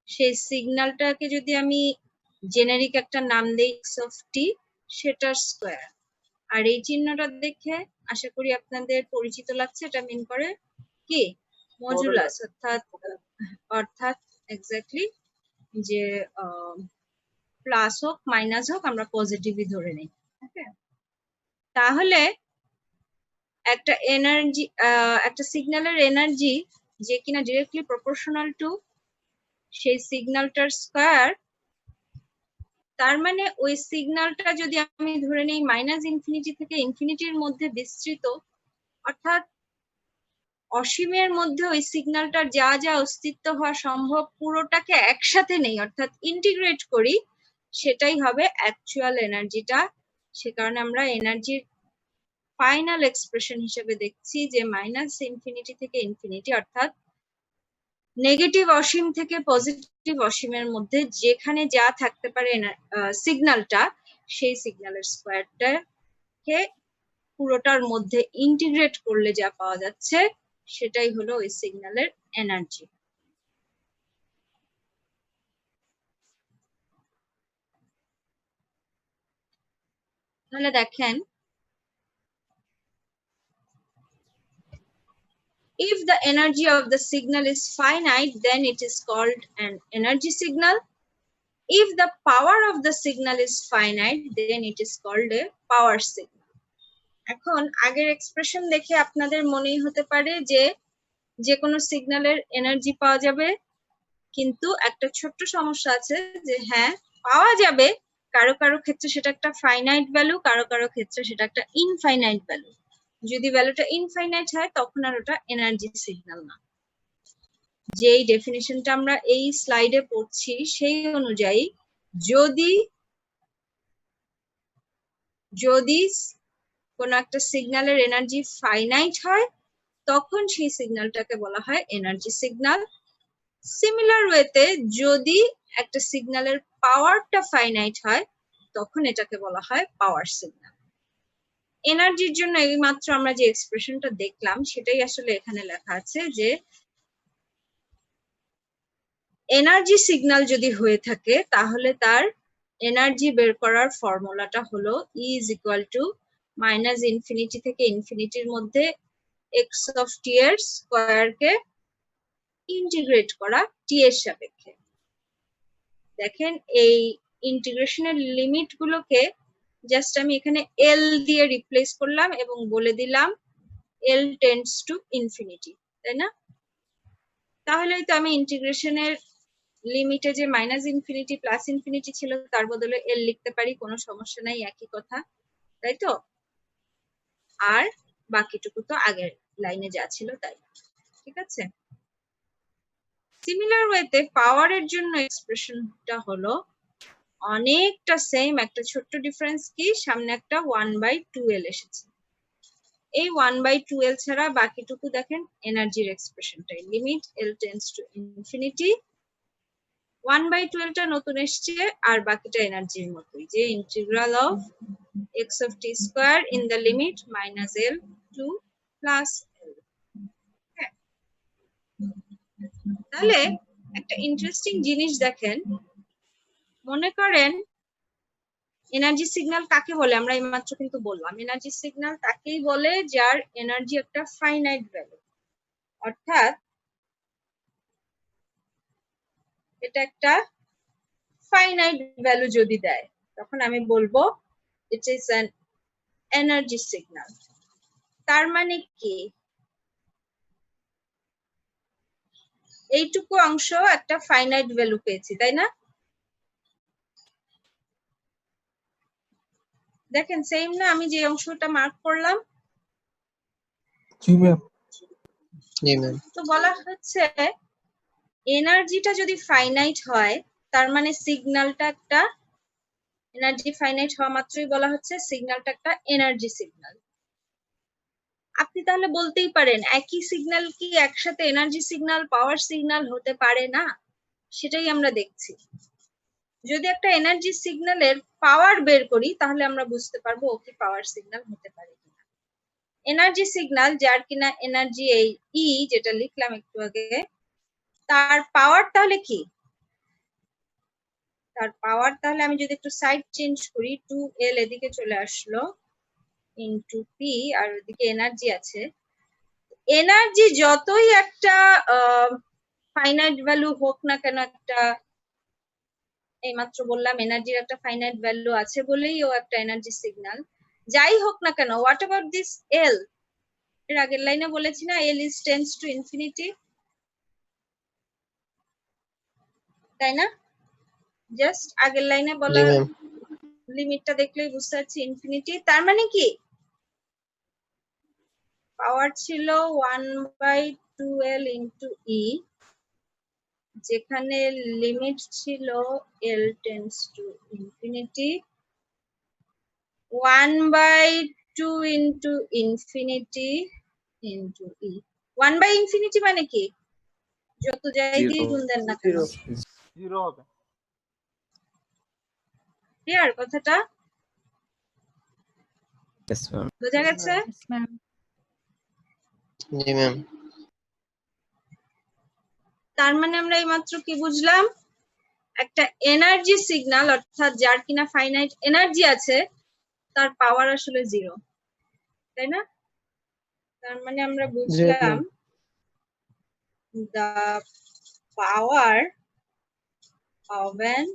সেই সিগন্যালটাকে যদি আমি জেনারিক একটা নাম দেই এক্স অফ টি, সেটার স্কোয়ার। আর এই চিহ্নটা দেখে আশা করি আপনাদের পরিচিত লাগছে, এটা মিন করে কি মডুলাস, অর্থাৎ এক্স্যাক্টলি যে প্লাস হোক মাইনাস হোক আমরা পজিটিভই ধরে নিই। ওকে, তাহলে একটা এনার্জি একটা সিগন্যালের এনার্জি যে কিনা ডিরেক্টলি প্রপোর্শনাল টু সেই সিগন্যালটার স্কয়ার, তার মানে ওই সিগন্যালটা যদি আমি ধরে নেই মাইনাস ইনফিনিটি থেকে ইনফিনিটির মধ্যে বিস্তৃত, অর্থাৎ অসীমের মধ্যে ওই সিগন্যালটার যা যা অস্তিত্ব হওয়া সম্ভব পুরোটাকে একসাথে নেই, অর্থাৎ ইন্টিগ্রেট করি, সেটাই হবে অ্যাকচুয়াল এনার্জিটা। সে কারণে আমরা এনার্জির ফাইনাল এক্সপ্রেশন হিসেবে দেখছি যে মাইনাস ইনফিনিটি থেকে ইনফিনিটি, অর্থাৎ নেগেটিভ অসীম থেকে পজিটিভ অসীমের মধ্যে যেখানে যা থাকতে পারে সিগন্যালটা, সেই সিগন্যালের স্কোয়ারটাকে পুরোটার মধ্যে ইন্টিগ্রেট করলে যা পাওয়া যাচ্ছে সেটাই হলো ওই সিগন্যালের এনার্জি। তাহলে দেখেন, if the energy of the signal is finite, then it is called an energy signal. If the power of the signal is finite, then it is called a power signal. এখন আগের expression দেখে আপনাদের মনেই হতে পারে যে যে কোনো সিগন্যালের এনার্জি পাওয়া যাবে, কিন্তু একটা ছোট্ট সমস্যা আছে যে হ্যাঁ পাওয়া যাবে, কারো কারো ক্ষেত্রে সেটা একটা ফাইনাইট ভ্যালু, কারো কারো ক্ষেত্রে সেটা একটা ইনফাইনাইট ভ্যালু। যদি ভ্যালুটা ইনফাইনাইট হয় তখন আর ওটা এনার্জি সিগন্যাল না। যেই ডেফিনিশনটা আমরা এই স্লাইডে পড়ছি সেই অনুযায়ী যদি কোন একটা সিগন্যালের এনার্জি ফাইনাইট হয় তখন সেই সিগন্যালটাকে বলা হয় এনার্জি সিগন্যাল। সিমিলার ওয়েতে যদি একটা সিগন্যালের পাওয়ারটা ফাইনাইট হয় তখন এটাকে বলা হয় পাওয়ার সিগন্যাল। এনার্জির জন্য এই মাত্র আমরা যে এক্সপ্রেশনটা দেখলাম সেটাই আসলে এখানে লেখা আছে যে এনার্জি সিগন্যাল যদি হয়ে থাকে তাহলে তার এনার্জি বের করার ফর্মুলাটা হলো E is equal to minus infinity থেকে ইনফিনিটির মধ্যে এক্স অফ টি এর স্কয়ারকে ইন্টিগ্রেট করা টি এর সাপেক্ষে। দেখেন এই ইন্টিগ্রেশনের লিমিট গুলোকে জাস্ট আমি এখানে এল দিয়ে রিপ্লেস করলাম এবং বলে দিলাম এল টেন্ডস টু ইনফিনিটি, তাই না? তাহলেই তো আমি ইন্টিগ্রেশনের লিমিটে যে মাইনাস ইনফিনিটি প্লাস ইনফিনিটি ছিল তার বদলে এল লিখতে পারি, কোনো সমস্যা নাই, একই কথা, তাই তো? আর বাকিটুকু তো আগের লাইনে যা ছিল তাই, ঠিক আছে? সিমিলার ওয়েতে পাওয়ারের জন্য এক্সপ্রেশনটা হলো অনেকটা সেম, একটা ছোট্ট ডিফারেন্স কি, সামনে একটা 1/2L এসেছে। এই 1/2L ছাড়া বাকিটুকু দেখেন এনার্জির এক্সপ্রেশনটাই, limit L tends to infinity, 1/2L টা নতুন এসছে আর বাকিটা এনার্জির মতোই, যে integral of x of t square in the limit minus L to plus L। তাহলে একটা ইন্টারেস্টিং জিনিস দেখেন, মনে করেন এনার্জি সিগন্যাল কাকে বলে, আমরা এইমাত্র কিন্তু বললাম এনার্জি সিগন্যাল তাকেই বলে যার এনার্জি একটা ফাইনাইট ভ্যালু, অর্থাৎ এটা একটা ফাইনাইট ভ্যালু যদি দেয় তখন আমি বলবো it is an energy signal. তার মানে কি, এইটুকু অংশ একটা ফাইনাইট ভ্যালু পেয়েছি, তাই না? দেখেন সেম না, আমি যে অংশটা মার্ক করলাম। জি ম্যাম। তো বলা হচ্ছে এনার্জিটা যদি ফাইনাইট হয় তার মানে সিগন্যালটা একটা এনার্জি ফাইনাইট হওয়া মাত্রই বলা হচ্ছে সিগন্যালটা একটা এনার্জি সিগন্যাল। আপনি তাহলে বলতেই পারেন একই সিগন্যাল কি একসাথে এনার্জি সিগন্যাল পাওয়ার সিগন্যাল হতে পারে না? সেটাই আমরা দেখছি। যদি একটা এনার্জি সিগন্যালের পাওয়ার বের করি তাহলে আমরা বুঝতে পারবো ও কি পাওয়ার সিগন্যাল হতে পারে কিনা। এনার্জি সিগন্যাল যার কিনা এনার্জি এই ই যেটা লিখলাম একটু আগে, তার পাওয়ার তাহলে কি? তার পাওয়ার তাহলে আমি যদি একটু সাইড চেঞ্জ করি 2L এদিকে চলে আসলো ইনটু পি আর ওদিকে এনার্জি আছে। এনার্জি যতই একটা ফাইনাইট ভ্যালু হোক না কেন, একটা এইমাত্র বললাম এনার্জির একটা ফাইনাইট ভ্যালু আছে বলেই ও একটা এনার্জি সিগন্যাল। যাই হোক না কেন, হোয়াট অ্যাবাউট দিস এল? এর আগের লাইনে বলেছি না এল ইজ টেন্ডস টু ইনফিনিটি, তাই না? জাস্ট আগের লাইনে বলা লিমিটটা দেখলেই বুঝতে পারছি ইনফিনিটি। তার মানে কি পাওয়ার ছিল 1/2L ইনটু ই, যেখানে লিমিট ছিল L tends to infinity 1/2 into infinity into e. 1/∞ মানে কি? যত যাই দিয়ে গুণ দেন না কেন জিরো হবে। ক্লিয়ার কথাটা? Yes, ma'am. বোঝা গেছে? Yes, ma'am. জি ম্যাম। তার মানে আমরা এইমাত্র কি বুঝলাম? একটা এনার্জি সিগন্যাল অর্থাৎ যার কিনা ফাইনাইট এনার্জি আছে তার পাওয়ার আসলে জিরো, তাই না? তার মানে আমরা বুঝলাম the power of an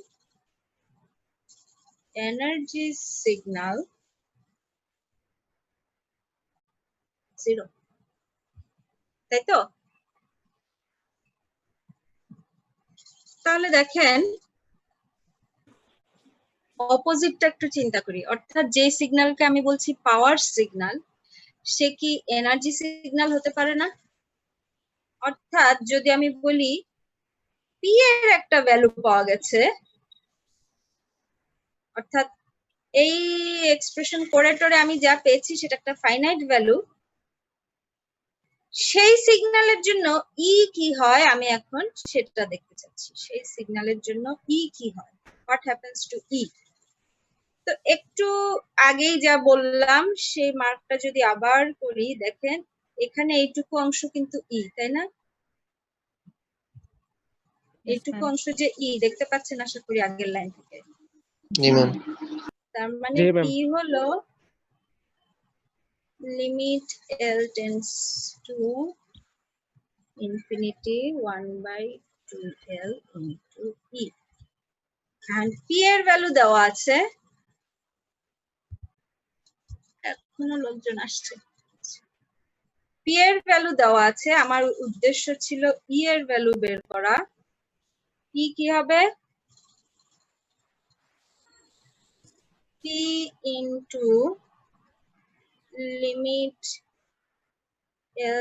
energy signal zero, তাই তো? তাহলে দেখেন অপোজিটটা একটু চিন্তা করি, অর্থাৎ যে সিগন্যালকে আমি বলছি পাওয়ার সিগন্যাল সে কি এনার্জি সিগন্যাল হতে পারে না? অর্থাৎ যদি আমি বলি পি এর একটা ভ্যালু পাওয়া গেছে, অর্থাৎ এই এক্সপ্রেশন করে টরে আমি যা পেয়েছি সেটা একটা ফাইনাইট ভ্যালু, সেই সিগন্যালের জন্য ই কি হয় আমি এখন সেটা দেখতে চাচ্ছি। সেই সিগন্যালের জন্য ই কি হয়, হোয়াট হ্যাপেন্স টু ই। তো একটু আগেই যা বললাম সেই মার্কটা যদি আবার করি, দেখেন এখানে এইটুকু অংশ কিন্তু ই, তাই না? এইটুকু অংশ যে ই দেখতে পাচ্ছেন আশা করি আগের লাইন থেকে। তার মানে ই হলো limit L tends to infinity 1/2L into e, and P এর ভ্যালু দেওয়া আছে। এখনো লোকজন আসছে। পি এর ভ্যালু দেওয়া আছে, আমার উদ্দেশ্য ছিল ই এর ভ্যালু বের করা। ই কি হবে? P into limit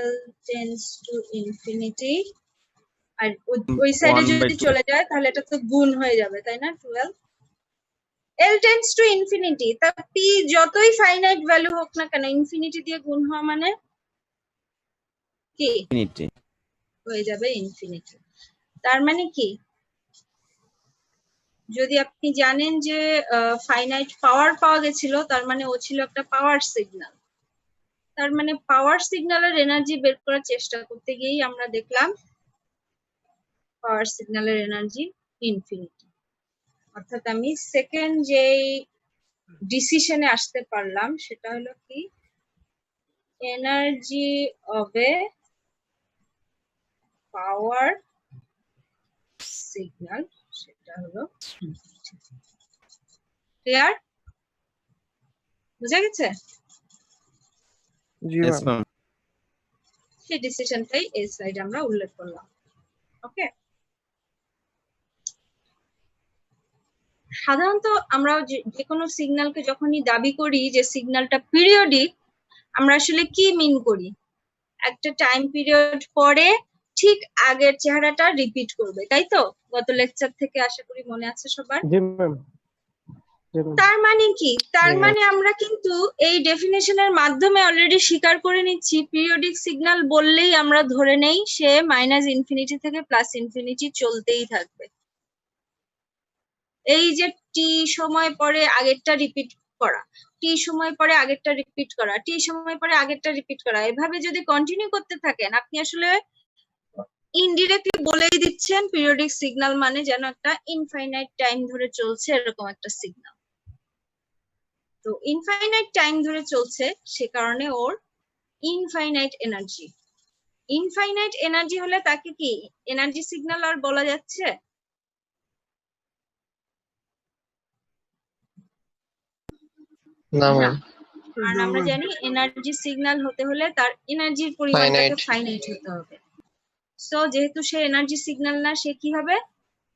L tends to infinity, আর ওই সাইডে যদি চলে যায় তাহলে এটা তো গুণ হয়ে যাবে, তাই না? 12 L টেন্ডস টু ইনফিনিটি, তা পি যতই ফাইনাইট ভ্যালু হোক না কেন ইনফিনিটি দিয়ে গুণ হওয়া মানে কি Infinity. হয়ে যাবে ইনফিনিটি। তার মানে কি যদি আপনি জানেন যে ফাইনাইট পাওয়ার পাওয়া গেছিল তার মানে ও ছিল একটা পাওয়ার সিগন্যাল। তার মানে পাওয়ার সিগন্যালের এনার্জি বের করার চেষ্টা করতে গিয়েই আমরা দেখলাম পাওয়ার সিগন্যালের এনার্জি ইনফিনিটি। অর্থাৎ আমি সেকেন্ড যে ডিসিশনে আসতে পারলাম সেটা হলো কি energy of a power signal, সেটা হলো ক্লিয়ার? বুঝা গেছে? জি Yes, ম্যাম। ma'am. সেই ডিসিশনটাই এই স্লাইডে আমরা উল্লেখ করলাম। ওকে, সাধারণত আমরা যে কোনো সিগন্যালকে যখনই দাবি করি যে সিগন্যালটা পিরিয়ডিক, আমরা আসলে কি মিন করি? একটা টাইম পিরিয়ড পরে ঠিক আগের চেহারাটা রিপিট করবে, তাই তো? গত লেকচার থেকে আশা করি মনে আছে সবার। জি ম্যাম। তার মানে কি? তার মানে আমরা কিন্তু এই ডেফিনেশনের মাধ্যমে অলরেডি স্বীকার করে নিচ্ছি পিরিয়ডিক সিগন্যাল বললেই আমরা ধরে নেই সে মাইনাস ইনফিনিটি থেকে প্লাস ইনফিনিটি চলতেই থাকবে। এই যে টি সময় পরে আগেরটা রিপিট করা, টি সময় পরে আগেরটা রিপিট করা, টি সময় পরে আগেরটা রিপিট করা, এভাবে যদি কন্টিনিউ করতে থাকেন আপনি আসলে ইনডিরেক্টলি বলেই দিচ্ছেন পিরিয়ডিক সিগন্যাল মানে যেন একটা ইনফাইনাইট টাইম ধরে চলছে এরকম একটা সিগন্যাল। তো ইনফাইনাইট টাইম ধরে চলছে সে কারণে ওর ইনফাইনাইট এনার্জি। ইনফাইনাইট এনার্জি হলে তাকে কি এনার্জি সিগন্যাল আর বলা যাচ্ছে? না ম্যাম। কারণ আমরা জানি এনার্জি সিগন্যাল হতে হলে তার এনার্জির পরিমাণটাকে ফাইনাইট হতে হবে। সো যেহেতু সে এনার্জি সিগন্যাল না, সে কি হবে?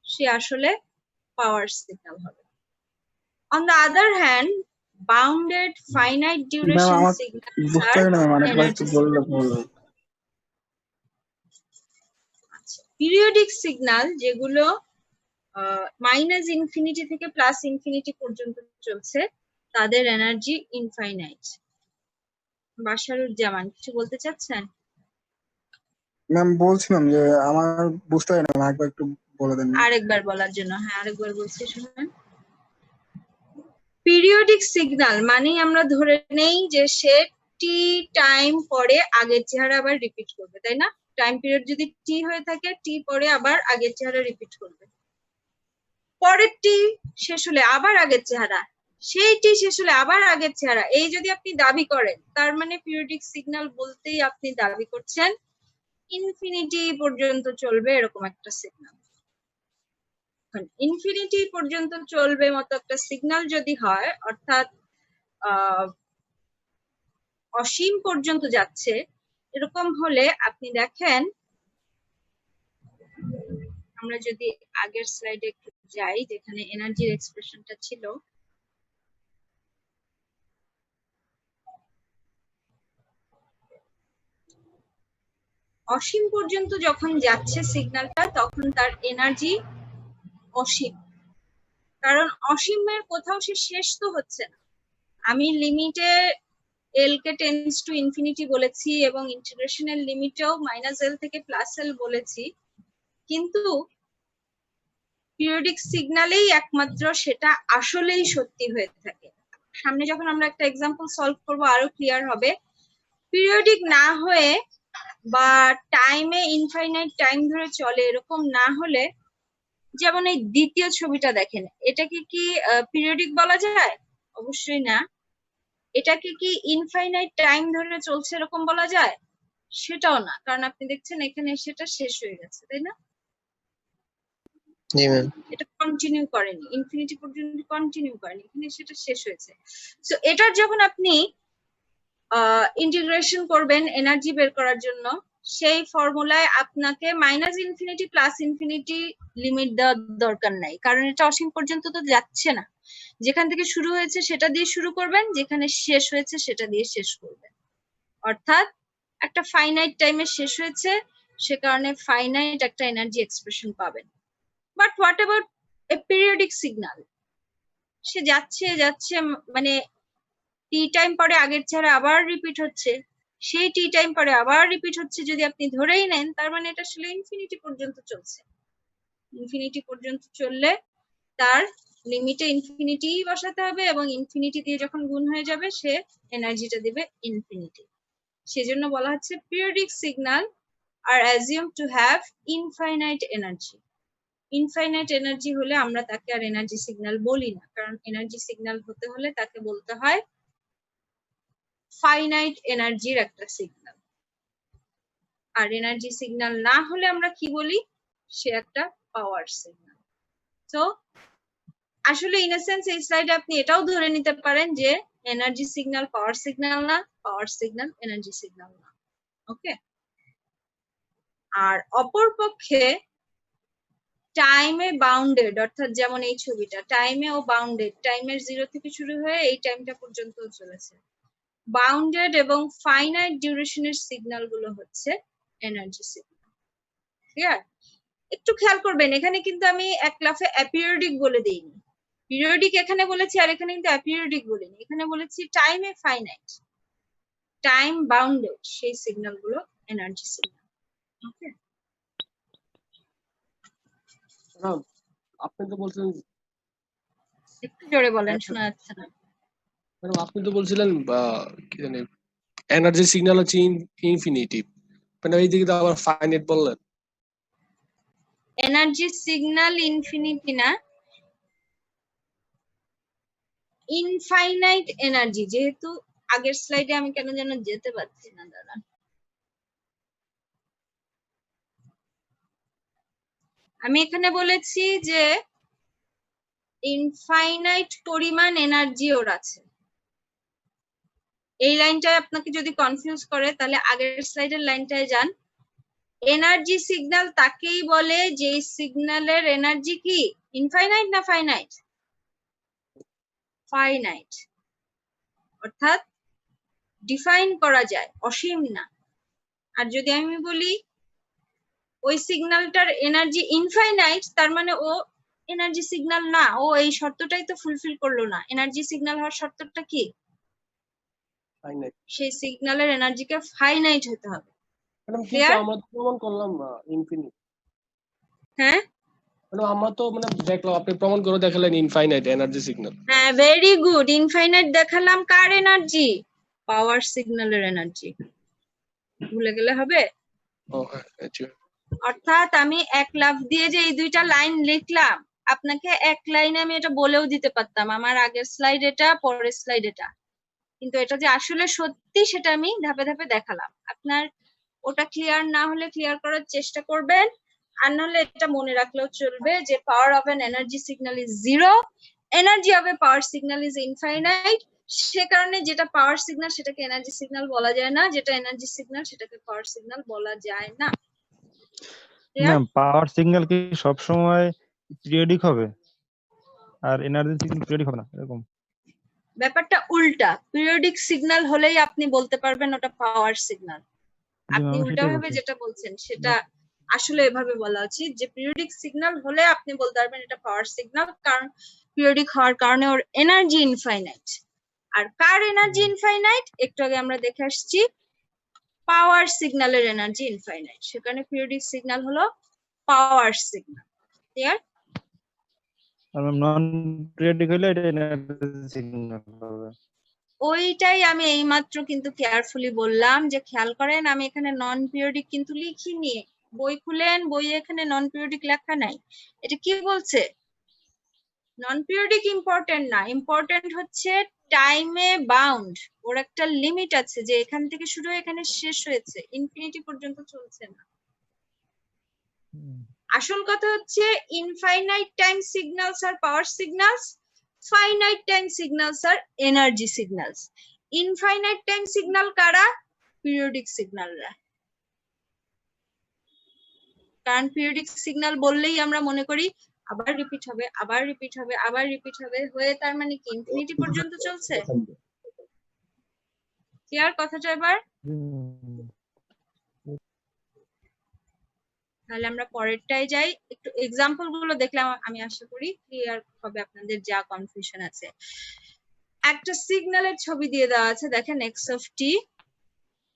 সে আসলে পাওয়ার সিগন্যাল হবে। On the other hand, bounded finite duration signals আর এনার্জি সিগন্যাল। আচ্ছা, পিরিয়ডিক সিগন্যাল যেগুলো মাইনাস ইনফিনিটি থেকে প্লাস ইনফিনিটি পর্যন্ত চলছে তাদের এনার্জি ইনফাইনাইট। বাশারুজ্জামান কিছু বলতে চাচ্ছেন? ম্যাম বলছিলাম যে আমার বুঝতে হয় না, একবার একটু বলে দেন। আরেকবার বলার জন্য, হ্যাঁ আরেকবার বলছি শুনুন। পিরিয়ডিক সিগন্যাল মানে আমরা ধরে নেই যে সে টি টাইম পরে আগের চেহারা আবার রিপিট করবে, তাই না? টাইম পিরিয়ড যদি টি হয়ে থাকে, টি পরে আবার আগের চেহারা রিপিট করবে। পরের টি শেষ হলে আবার আগের চেহারা, সেই টি শেষ হলে আবার আগের চেহারা। এই যদি আপনি দাবি করেন তার মানে পিরিয়ডিক সিগন্যাল বলতেই আপনি দাবি করছেন ইনফিনিটি পর্যন্ত চলবে এরকম একটা সিগন্যাল। ইনফিনিটি পর্যন্ত চলবে মতো একটা সিগন্যাল যদি হয়, অর্থাৎ অসীম পর্যন্ত যাচ্ছে, এরকম হলে আপনি দেখেন, আমরা যদি আগের স্লাইডে একটু যাই যেখানে এনার্জির এক্সপ্রেশনটা ছিল, অসীম পর্যন্ত যখন যাচ্ছে সিগন্যালটা তখন তার এনার্জি অসীম, কারণ অসীমের কোথাও সে শেষ তো হচ্ছে না। আমি লিমিটে এল কে টেন্ডস টু ইনফিনিটি বলেছি এবং ইন্টিগ্রেশনের লিমিটেও মাইনাস এল থেকে প্লাস এল বলেছি, কিন্তু পিরিয়ডিক সিগন্যালেই একমাত্র সেটা আসলেই সত্যি হয়ে থাকে। সামনে যখন আমরা একটা এক্সাম্পল সলভ করব আরো ক্লিয়ার হবে। পিরিয়ডিক না হয়ে বা টাইমে ইনফাইনাইট টাইম ধরে চলে এরকম না হলে, যেমন এই দ্বিতীয় ছবিটা দেখেন, এটাকে কি পিরিয়ডিক বলা যায়? অবশ্যই না। এটাকে কি ইনফাইনাইট টাইম ধরে চলছে এরকম বলা যায়? সেটাও না, কারণ আপনি দেখছেন এখানে সেটা শেষ হয়ে গেছে, তাই না? জি ম্যাম। এটা কন্টিনিউ করেনি, ইনফিনিটি পর্যন্ত কন্টিনিউ করেনি, এখানে সেটা শেষ হয়েছে। সো এটার যখন আপনি ইন্টিগ্রেশন করবেন এনার্জি বের করার জন্য, সেই ফর্মুলায় আপনাকে minus infinity plus infinity limit দেওয়ার দরকার নাই, কারণ এটা অসীম পর্যন্ত তো যাচ্ছে না। যেখান থেকে শুরু হয়েছে সেটা দিয়ে শুরু করবেন, যেখানে শেষ হয়েছে সেটা দিয়ে শেষ করবেন। অর্থাৎ একটা ফাইনাইট টাইমে শেষ হয়েছে, সে কারণে ফাইনাইট একটা এনার্জি এক্সপ্রেশন পাবেন। But what about a periodic signal? সে যাচ্ছে যাচ্ছে, মানে টি টাইম পরে আগের চেহারা আবার রিপিট হচ্ছে, সেই টি টাইম পরে আবার রিপিট হচ্ছে, যদি আপনি ধরেই নেন তার মানে এটা আসলে ইনফিনিটি পর্যন্ত চলছে। ইনফিনিটি পর্যন্ত চললে তার লিমিটে ইনফিনিটি বসাতে হবে এবং ইনফিনিটি দিয়ে যখন গুণ হয়ে যাবে সে এনার্জিটা দিবে ইনফিনিটি। সেজন্য বলা হচ্ছে পিরিয়ডিক সিগন্যাল আর assume to have infinite energy. Infinite energy হলে আমরা তাকে আর এনার্জি সিগন্যাল বলি না, কারণ এনার্জি সিগন্যাল হতে হলে তাকে বলতে হয় ফাইনাইট এনার্জির একটা সিগন্যাল। আর এনার্জি সিগন্যাল না হলে আমরা কি বলি? সে একটা পাওয়ার সিগন্যাল। তো আসলে ইন এ সেন্স এই স্লাইডে আপনি এটাও ধরে নিতে পারেন যে এনার্জি সিগন্যাল পাওয়ার সিগন্যাল না, পাওয়ার সিগন্যাল এনার্জি সিগন্যাল না। ওকে, আর অপর পক্ষে টাইমে বাউন্ডেড, অর্থাৎ যেমন এই ছবিটা টাইমে ও বাউন্ডেড, টাইমের 0 থেকে শুরু হয়ে এই টাইমটা পর্যন্ত চলেছে। বাউন্ডেড এবং ফাইনাইট ডিউরেশনের সিগন্যাল গুলো হচ্ছে এনার্জি সিগন্যাল। ক্লিয়ার? একটু খেয়াল করবেন, এখানে কিন্তু আমি এক লাফে অ্যাপিরিয়ডিক বলে দেইনি। পিরিয়ডিক এখানে বলেছি, আর এখানে কিন্তু অ্যাপিরিয়ডিক বলিনি। এখানে বলেছি টাইমে ফাইনাইট, টাইম বাউন্ডেড, সেই সিগন্যাল গুলো এনার্জি সিগন্যাল। ওকে, ম্যাডাম আপনি তো বলছিলেন, একটু জোরে বলেন, শোনা যাচ্ছে না। ম্যাডাম আপনি তো বলছিলেন কি জানি এনার্জি সিগন্যাল হচ্ছে ইনফিনিটিভ, মানে এইদিকে তো আবার ফাইনাইট বললেন। এনার্জি সিগন্যাল ইনফিনিটি না, ইনফাইনাইট এনার্জি। যেহেতু আগের স্লাইডে আমি কেন যেন যেতে পারছি না, দাঁড়ান। আমি এখানে বলেছি যে ইনফাইনাইট পরিমাণ এনার্জি ওর আছে। এই লাইনটায় আপনাকে যদি কনফিউজ করে তাহলে আগের স্লাইডের লাইনটায় যান। এনার্জি সিগন্যাল তাকেই বলে যে সিগন্যালের এনার্জি কি ইনফাইনাইট না ফাইনাইট? ফাইনাইট, অর্থাৎ ডিফাইন করা যায়, অসীম না। আর যদি আমি বলি ওই সিগন্যালটার এনার্জি ইনফাইনাইট, তার মানে ও এনার্জি সিগন্যাল না, ও এই শর্তটাই তো ফুলফিল করলো না। এনার্জি সিগন্যাল হওয়ার শর্তটা কি? ফাইনাইট। সেই সিগন্যালের এনার্জিকে ফাইনাইট হতে হবে। ম্যাডাম কিন্তু ক্লিয়ার? আমরা তো প্রমাণ করলাম ইনফিনিট। হ্যাঁ ম্যাডাম আমরা তো মানে দেখলাম, আপনি প্রমাণ করে দেখালেন ইনফাইনাইট এনার্জি সিগন্যাল। হ্যাঁ, ভেরি গুড। ইনফাইনাইট দেখালাম কার এনার্জি? পাওয়ার সিগন্যালের এনার্জি। ভুলে গেলে হবে? ও হ্যাঁ, আচ্ছা। অর্থাৎ আমি এক লাফ দিয়ে যে এই দুইটা লাইন লিখলাম, আপনাকে এক লাইনে আমি এটা বলেও দিতে পারতাম, আমার আগের স্লাইড এটা, পরের স্লাইড এটা, কিন্তু এটা যে আসলে সত্যি সেটা আমি ধাপে ধাপে দেখালাম। আপনার ওটা ক্লিয়ার না হলে ক্লিয়ার করার চেষ্টা করবেন, আর নাহলে এটা মনে রাখলেও চলবে যে power of an energy signal is 0, energy of a power signal is infinite. সে কারণে যেটা পাওয়ার সিগন্যাল সেটাকে এনার্জি সিগন্যাল বলা যায় না, যেটা এনার্জি সিগন্যাল সেটাকে পাওয়ার সিগন্যাল বলা যায় না। ম্যাম পাওয়ার সিগন্যাল কি সব সময় পিরিয়ডিক হবে আর এনার্জি সিগন্যাল পিরিয়ডিক হবে না, এরকম? ব্যাপারটা উল্টা। পিরিয়ডিক সিগন্যাল হলেই আপনি বলতে পারবেন ওটা পাওয়ার সিগন্যাল। আপনি উল্টা ভাবে যেটা বলছেন সেটা আসলে এভাবে বলা উচিত যে পিরিয়ডিক সিগন্যাল হলে আপনি বলতে পারবেন এটা পাওয়ার সিগন্যাল, কারণ পিরিয়ডিক হওয়ার কারণে ওর এনার্জি ইনফাইনাইট। আর কার এনার্জি ইনফাইনাইট? একটু আগে আমরা দেখে আসছি, পাওয়ার সিগন্যালের এনার্জি ইনফাইনাইট। সেখানে পিরিয়ডিক সিগন্যাল হলো পাওয়ার সিগন্যাল। ক্লিয়ার? আর নন পিরিয়ডিক হলে এটা এনার্জি সিগন্যাল হবে। ওইটাই আমি এইমাত্র কিন্তু কেয়ারফুলি বললাম যে খেয়াল করেন, আমি এখানে নন পিরিয়ডিক কিন্তু লিখিনি। বই খুলেন, বইয়ে এখানে নন পিরিয়ডিক লেখা নাই। এটা কি বলছে? নন পিরিয়ডিক ইম্পর্টেন্ট না, ইম্পর্টেন্ট হচ্ছে টাইমে বাউন্ড। ওর একটা লিমিট আছে যে এখান থেকে শুরু হয়ে এখানে শেষ হয়েছে, ইনফিনিটি পর্যন্ত চলছে না। আসল কথা হচ্ছে ইনফাইনাইট টাইম সিগন্যালস আর power signals, finite time signals আর energy signals. Infinite time signal কারা? পিরিয়ডিক সিগন্যালরা। কারণ পিরিয়ডিক সিগন্যাল বললেই আমরা মনে করি আবার রিপিট হবে, আবার রিপিট হবে, আবার রিপিট হবে, হয়ে তার মানে কি ইনফিনিটি পর্যন্ত চলছে। ক্লিয়ার কথাটা এবার? তাহলে আমরা পরেরটায় যাই। একটু এক্সাম্পল গুলো দেখলে আমি আশা করি ক্লিয়ার হবে আপনাদের যা কনফিউশন আছে। একটা সিগন্যালের ছবি দিয়ে দেওয়া আছে, দেখেন x of t,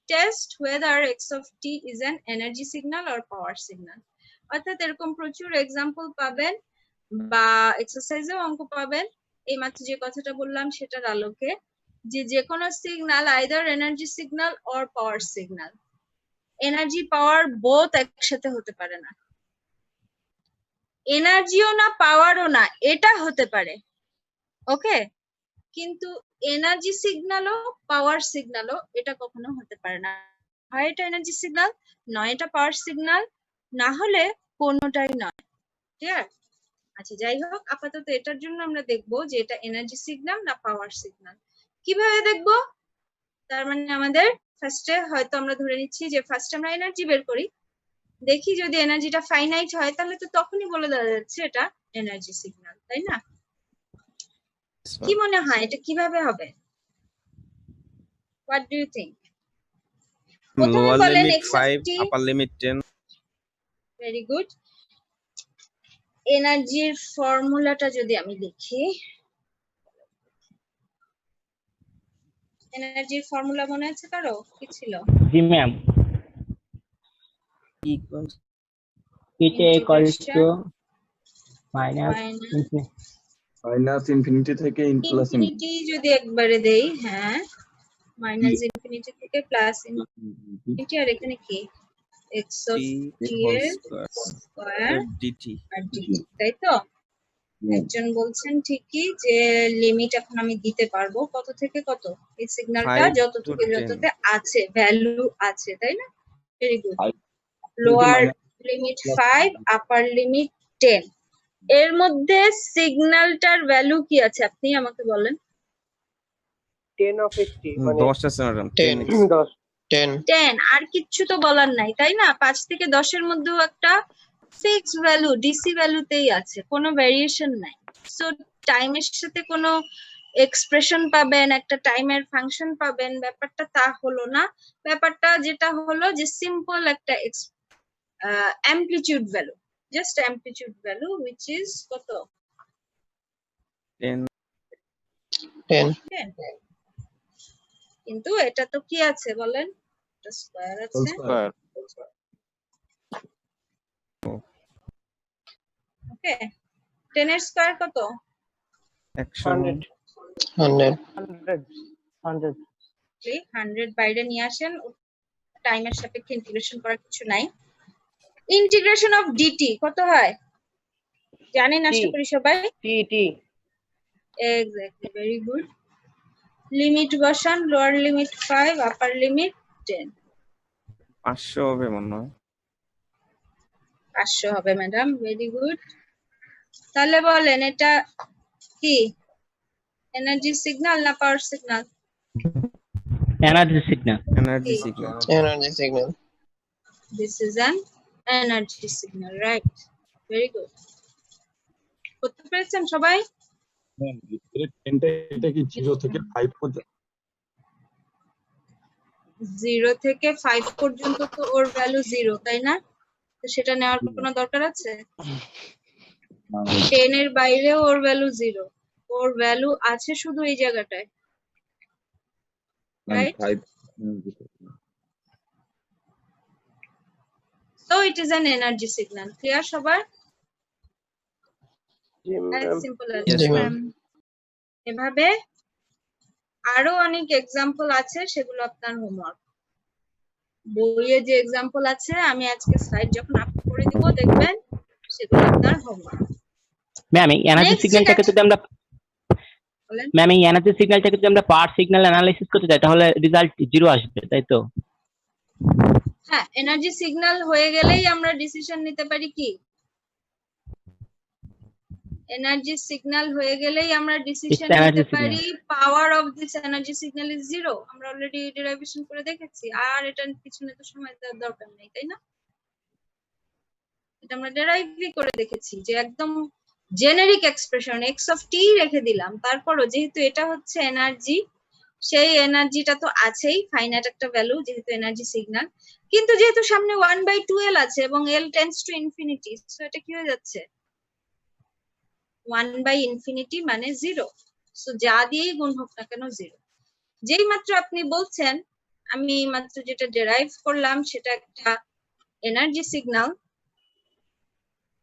test whether x of t is an energy signal or power signal। অর্থাৎ এরকম প্রচুর এক্সাম্পল পাবেন বা এক্সারসাইজেও অঙ্ক পাবেন এইমাত্র যে কথাটা বললাম সেটার আলোকে, যে কোনো signal either energy signal or power signal. Energy power both একসাথে হতে পারে না, এনার্জিও না পাওয়ারও না, এটা হতে পারে। ওকে, কিন্তু এনার্জি সিগন্যালও পাওয়ার সিগন্যালও এটা কখনো হতে পারে না। হয় এটা এনার্জি সিগন্যাল, নয় এটা পাওয়ার সিগন্যাল, না হলে কোনোটাই নয়। ক্লিয়ার? আচ্ছা, যাই হোক, আপাতত এটার জন্য আমরা দেখবো যে এটা এনার্জি সিগন্যাল না পাওয়ার সিগন্যাল। কিভাবে দেখবো? তার মানে আমাদের ফার্স্টে হয়তো আমরা ধরে নিচ্ছি যে ফার্স্টে আমরা এনার্জি বের করি, দেখি যদি এনার্জিটা ফাইনাইট হয় তাহলে তো তখনই বলে দেওয়া যাচ্ছে এটা এনার্জি সিগন্যাল, তাই না? কি মনে হয় এটা কিভাবে হবে? What do you think? প্রথমে লোয়ার বলেন limit x of 5 t, upper limit 10 very good. এনার্জির ফর্মুলাটা যদি আমি লিখি, এনার্জির ফর্মুলা মনে আছে কারো? কি ছিল? জি ম্যাম, equals এটা equals to minus minus infinity থেকে প্লাস ইনফিনিটি যদি একবারে দেই, হ্যাঁ মাইনাস ইনফিনিটি থেকে প্লাস ইনফিনিটি, আর এখানে কি x of t এর স্কয়ার dt আর dt, তাই তো? একজন বলছেন ঠিকই যে লিমিট এখন আমি দিতে পারবো কত থেকে কত, এই সিগন্যালটা 5 যত to থেকে 10 যততে আছে ভ্যালু আছে, তাই না? Very good. লোয়ার লিমিট 5, আপার লিমিট 10, এর মধ্যে সিগন্যালটার ভ্যালু কি আছে আপনি আমাকে বলেন। 10 of xt মানে 10 আছে ম্যাডাম 10 10 10, আর কিচ্ছু তো বলার নাই, তাই না? 5 থেকে 10 এর মধ্যেও একটা ফিক্সড ভ্যালু ডিসি ভ্যালুতেই আছে, কোনো ভেরিয়েশন নাই। সো টাইমের সাথে কোনো এক্সপ্রেশন পাবেন, একটা টাইমের ফাংশন পাবেন, ব্যাপারটা তা হলো না। ব্যাপারটা যেটা হলো যে সিম্পল একটা amplitude value, just amplitude value which is কত? 10 10 10। কিন্তু এটা তো কি আছে বলেন, এটা স্কয়ার আছে। স্কয়ার ওকে, 10 এর স্কয়ার কত? 100 100 100 100 বাইরে নিয়ে আসেন, টাইমের সাপেক্ষে ইন্টিগ্রেশন করার কিছু নাই। ইন্টিগ্রেশন অফ ডিটি কত হয় জানেন আশা করি সবাই? t exactly, very good. Limit বসান, লোয়ার লিমিট 5, আপার লিমিট 10। 500 হবে মনে হয়। 500 হবে ম্যাডাম, ভেরি গুড। তাহলে বলেন এটা কি এনার্জি সিগন্যাল না power signal? Energy signal. Energy signal energy signal This is an energy signal, right? Very good. করতে পেরেছেন সবাই? এটা কি 0 থেকে 5 পর্যন্ত? 0 থেকে 5 পর্যন্ত তো ওর ভ্যালু 0, তাই না? তো সেটা নেওয়ার কোনো দরকার আছে? 10 এর বাইরেও ওর ভ্যালু 0, ওর ভ্যালু আছে শুধু এই জায়গাটায়, right? 5 So it is an energy signal. Clear সবার? As simple as Yes, that. ma'am. এভাবে আরো অনেক এক্সাম্পল আছে, সেগুলো আপনার হোমওয়ার্ক। বইয়ে যে এক্সাম্পল আছে আমি আজকে স্লাইড যখন আপলোড করে দিব দেখবেন, সেগুলো আপনার হোমওয়ার্ক। ম্যাম এই এনার্জি Next সিগন্যালটাকে যদি আমরা বলেন। ম্যাম এই এনার্জি সিগন্যালটাকে যদি আমরা পাওয়ার সিগন্যাল অ্যানালাইসিস করতে যাই তাহলে রেজাল্ট 0 আসবে, তাই তো? হ্যাঁ, এনার্জি সিগন্যাল হয়ে গেলেই আমরা ডিসিশন নিতে পারি কি, এনার্জি সিগন্যাল হয়ে গেলেই আমরা ডিসিশন energy নিতে পারি power of this energy signal is 0। আমরা অলরেডি ডেরিভেশন করে দেখেছি, আর এটার পিছনে তো সময় দেওয়ার দরকার নেই, তাই না? এটা আমরা ডেরাইভই করে দেখেছি যে একদম generic expression x of t রেখে দিলাম, তারপরও যেহেতু এটা হচ্ছে এনার্জি, সেই এনার্জিটা তো আছেই, ফাইনাইট একটা ভ্যালু যেহেতু এনার্জি সিগন্যাল, কিন্তু যেহেতু সামনে 1/2l আছে এবং l tends to infinity, so এটা কি হয়ে যাচ্ছে 1/∞ মানে 0। সো যা দিয়েই গুণ হোক না কেন 0। যেই মাত্র আপনি বলছেন আমি মাত্র যেটা ডেরাইভ করলাম সেটা একটা এনার্জি সিগন্যাল,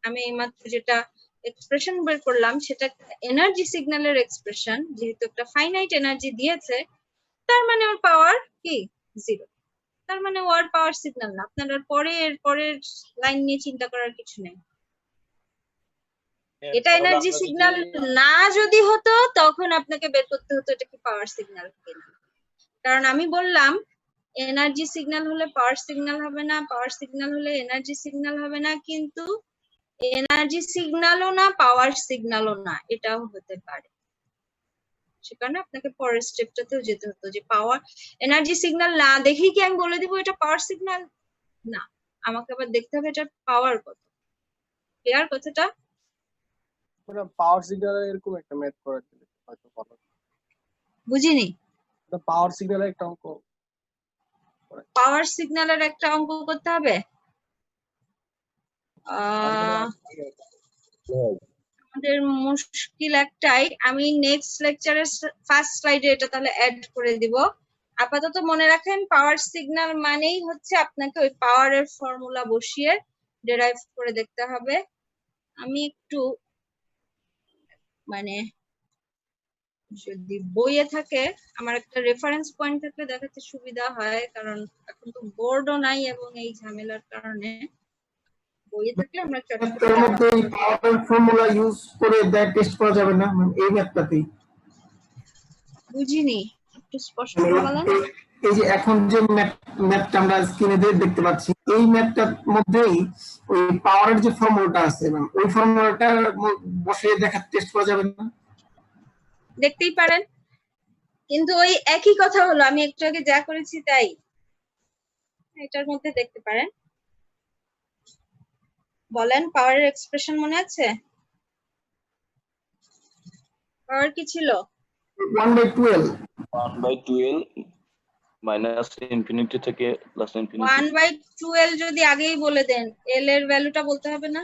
আমি এইমাত্র যেটা এক্সপ্রেশন বের করলাম সেটা এনার্জি সিগন্যালের এক্সপ্রেশন, যেহেতু একটা ফাইনাইট এনার্জি দিয়েছে তার মানে ওর পাওয়ার কি 0, তার মানে ওর পাওয়ার সিগন্যাল না। আপনার আর পরের লাইন নিয়ে চিন্তা করার কিছু নেই। এটা এনার্জি সিগন্যাল না যদি হতো তখন আপনাকে বের করতে হতো এটা কি পাওয়ার সিগন্যাল কিনা, কারণ আমি বললাম এনার্জি সিগন্যাল হলে পাওয়ার সিগন্যাল হবে না, পাওয়ার সিগন্যাল হলে এনার্জি সিগন্যাল হবে না, কিন্তু এনার্জি সিগন্যালও না পাওয়ার সিগন্যালও না, এটাও হতে পারে। সে কারণে আপনাকে পরের স্টেপটাতেও যেতে হতো যে পাওয়ার এনার্জি সিগন্যাল না দেখেই কি আমি বলে দিব এটা পাওয়ার সিগন্যাল না, আমাকে আবার দেখতে হবে এটার পাওয়ার কত। ক্লিয়ার কথাটা? পাওয়ার সিগন্যাল এরকম একটা ম্যাথ করা দিলে হয়তো ভালো। বুঝিনি। পাওয়ার সিগন্যালের একটা অঙ্ক পাওয়ার সিগন্যালের একটা অঙ্ক করতে হবে। আমাদের মুশকিল একটাই, আমি নেক্সট লেকচারের ফার্স্ট স্লাইডে এটা তাহলে অ্যাড করে দিব। আপাতত মনে রাখেন পাওয়ার সিগন্যাল মানেই হচ্ছে আপনাকে ওই পাওয়ারের ফর্মুলা বসিয়ে ডেরাইভ করে দেখতে হবে। আমি একটু মানে যদি বইয়ে থাকে আমার একটা রেফারেন্স পয়েন্ট থাকলে দেখাতে সুবিধা হয়, কারণ এখন তো বোর্ডও নাই এবং এই ঝামেলার কারণে বইয়ে থাকলে আমরা তার মধ্যে এই পাওয়ার ফর্মুলা ইউজ করে ব্যাক টেস্ট করা যাবে না এই ম্যাথটাতেই? বুঝিনি, একটু স্পষ্ট করে বলেন। এই যে এখন যে ম্যাথটা আমরা স্ক্রিনে দেখতে পাচ্ছি, এই ম্যাথটার মধ্যেই ওই পাওয়ারের যে ফর্মুলাটা আছে ম্যাম, ওই ফর্মুলাটা বসিয়ে দেখা টেস্ট করা যাবে না? দেখতেই পারেন, কিন্তু ওই একই কথা হলো, আমি একটু আগে যা করেছি তাই এটার মধ্যে দেখতে পারেন। বলেন পাওয়ারের এক্সপ্রেশন মনে আছে? পাওয়ার কি ছিল? 1/12 1/12 মাইনাস ইনফিনিটি থেকে প্লাস ইনফিনিটি। 1/12 যদি আগেই বলে দেন, এল এর ভ্যালুটা বলতে হবে না?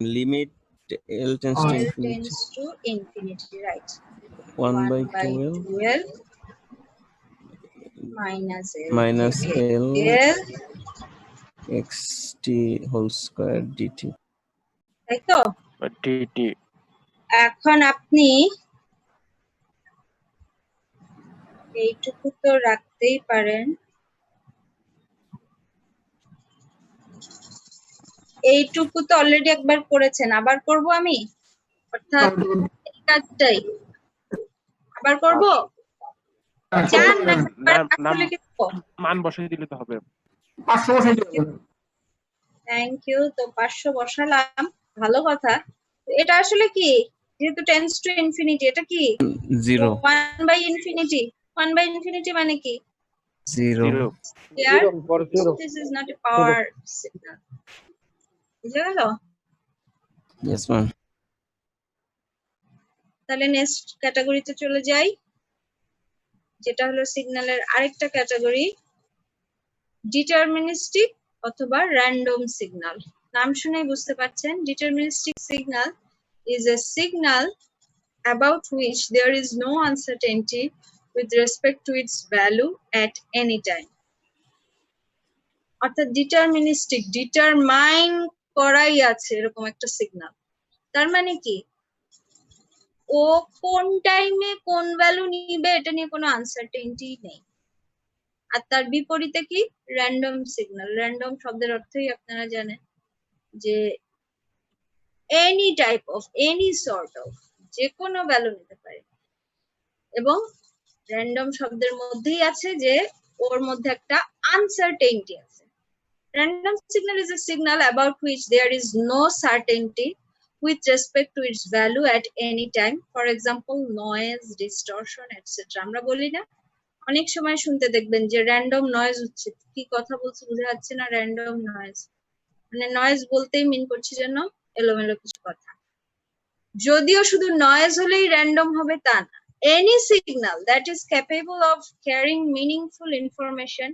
Limit L tends to L infinity. tends to infinity, right? 1/12 minus L L xt whole square dt. তাই তো? dt এখন আপনি এইটুকু তো রাখতেই পারেন, এইটুকু তো অলরেডি একবার করেছেন, আবার করব আমি, অর্থাৎ এই কাজটাই আবার করব। জান না আসলে কি মান বসাই দিলে তো হবে। 500 বসাই দিবেন। Thank you. তো 500 বসালাম, ভালো কথা। এটা আসলে কি, যেহেতু টেন্স টু ইনফিনিটি, এটা কি 0 1/infinity? 1/infinity মানে কি? 0 Here, this is not a power signal. বুঝে গেল? yes ma'am. তাহলে নেক্সট ক্যাটাগরিতে চলে যাই, যেটা হলো সিগন্যালের আরেকটা ক্যাটাগরি, ডিটারমিনিস্টিক অথবা র্যান্ডম সিগন্যাল। নাম শুনেই বুঝতে পারছেন, deterministic signal is a signal about which there is no uncertainty with respect to its value at any time. অর্থাৎ ডিটারমিনিস্টিক, ডিটারমাইন করাই আছে এরকম একটা সিগন্যাল। তার মানে কি, ও কোন টাইমে কোন ভ্যালু নিবে এটা নিয়ে কোনো আনসার্টেনটি নেই। আর তার বিপরীতে কি, র্যান্ডম সিগন্যাল। র্যান্ডম শব্দের অর্থই আপনারা জানেন যে any type of, any sort of, যে কোনো ভ্যালু নিতে পারে। এবং র্যান্ডম শব্দের মধ্যেই আছে যে ওর মধ্যে একটা আনসার্টেনটি আছে। Random signal is a signal about which there is no certainty with respect to its value at any time. For example, noise, distortion, etc. আমরা বলি না, অনেক সময় শুনতে দেখবেন যে র্যান্ডম নয়েজ হচ্ছে, কি কথা বলছে বোঝা যাচ্ছে না, র্যান্ডম নয়েজ মানে নয়েজ বলতেই মিন করছি যেন এলোমেলো কিছু কথা। যদিও শুধু নয়েজ হলেই র্যান্ডম হবে তা না, any signal that is capable of carrying meaningful information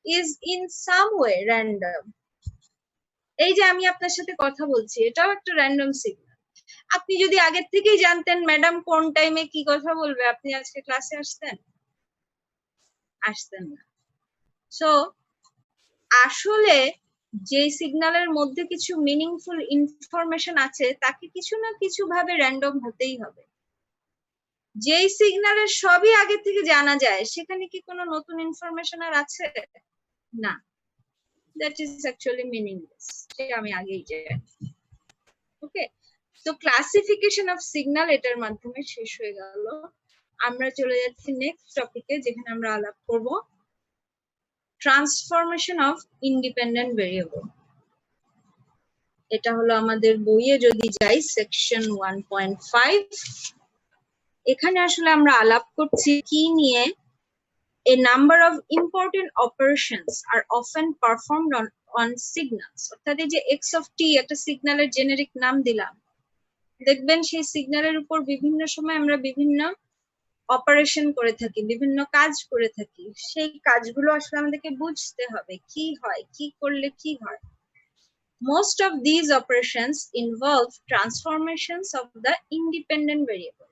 is in some way random. এই যে আমি আপনার সাথে কথা বলছি, এটাও একটা র্যান্ডম সিগন্যাল। আপনি যদি আগের থেকেই জানতেন ম্যাডাম কোন টাইমে কি কথা বলবে, আপনি আজকে ক্লাসে আসতেন? আসতেন না। সো আসলে যে সিগন্যালের মধ্যে কিছু মিনিংফুল ইনফরমেশন আছে তাকে কিছু না কিছু ভাবে র্যান্ডম হতেই হবে। যেই সিগন্যালের সবই আগে থেকে জানা যায় সেখানে কি কোনো নতুন ইনফরমেশন আর আছে? না, that is actually meaningless. সেটা আমি আগেই জানি। ওকে, তো ক্লাসিফিকেশন অফ সিগন্যাল এটার মাধ্যমে শেষ হয়ে গেল। আমরা চলে যাচ্ছি নেক্সট টপিকে, যেখানে আমরা আলাপ করব ট্রান্সফরমেশন অফ ইন্ডিপেন্ডেন্ট ভেরিয়েবল। এটা হলো আমাদের বইয়ে যদি যাই সেকশন 1.5, এখানে আসলে আমরা আলাপ করছি কি নিয়ে, a number of important operations are often performed on signals, অর্থাৎ এই যে x of t একটা সিগন্যালের জেনেরিক নাম দিলাম, দেখবেন সেই সিগন্যালের উপর বিভিন্ন সময় আমরা বিভিন্ন অপারেশন করে থাকি, বিভিন্ন কাজ করে থাকি। সেই কাজগুলো আসলে আমাদেরকে বুঝতে হবে কি হয়, কি করলে কি হয়। Most of these operations involve transformations of the independent variable.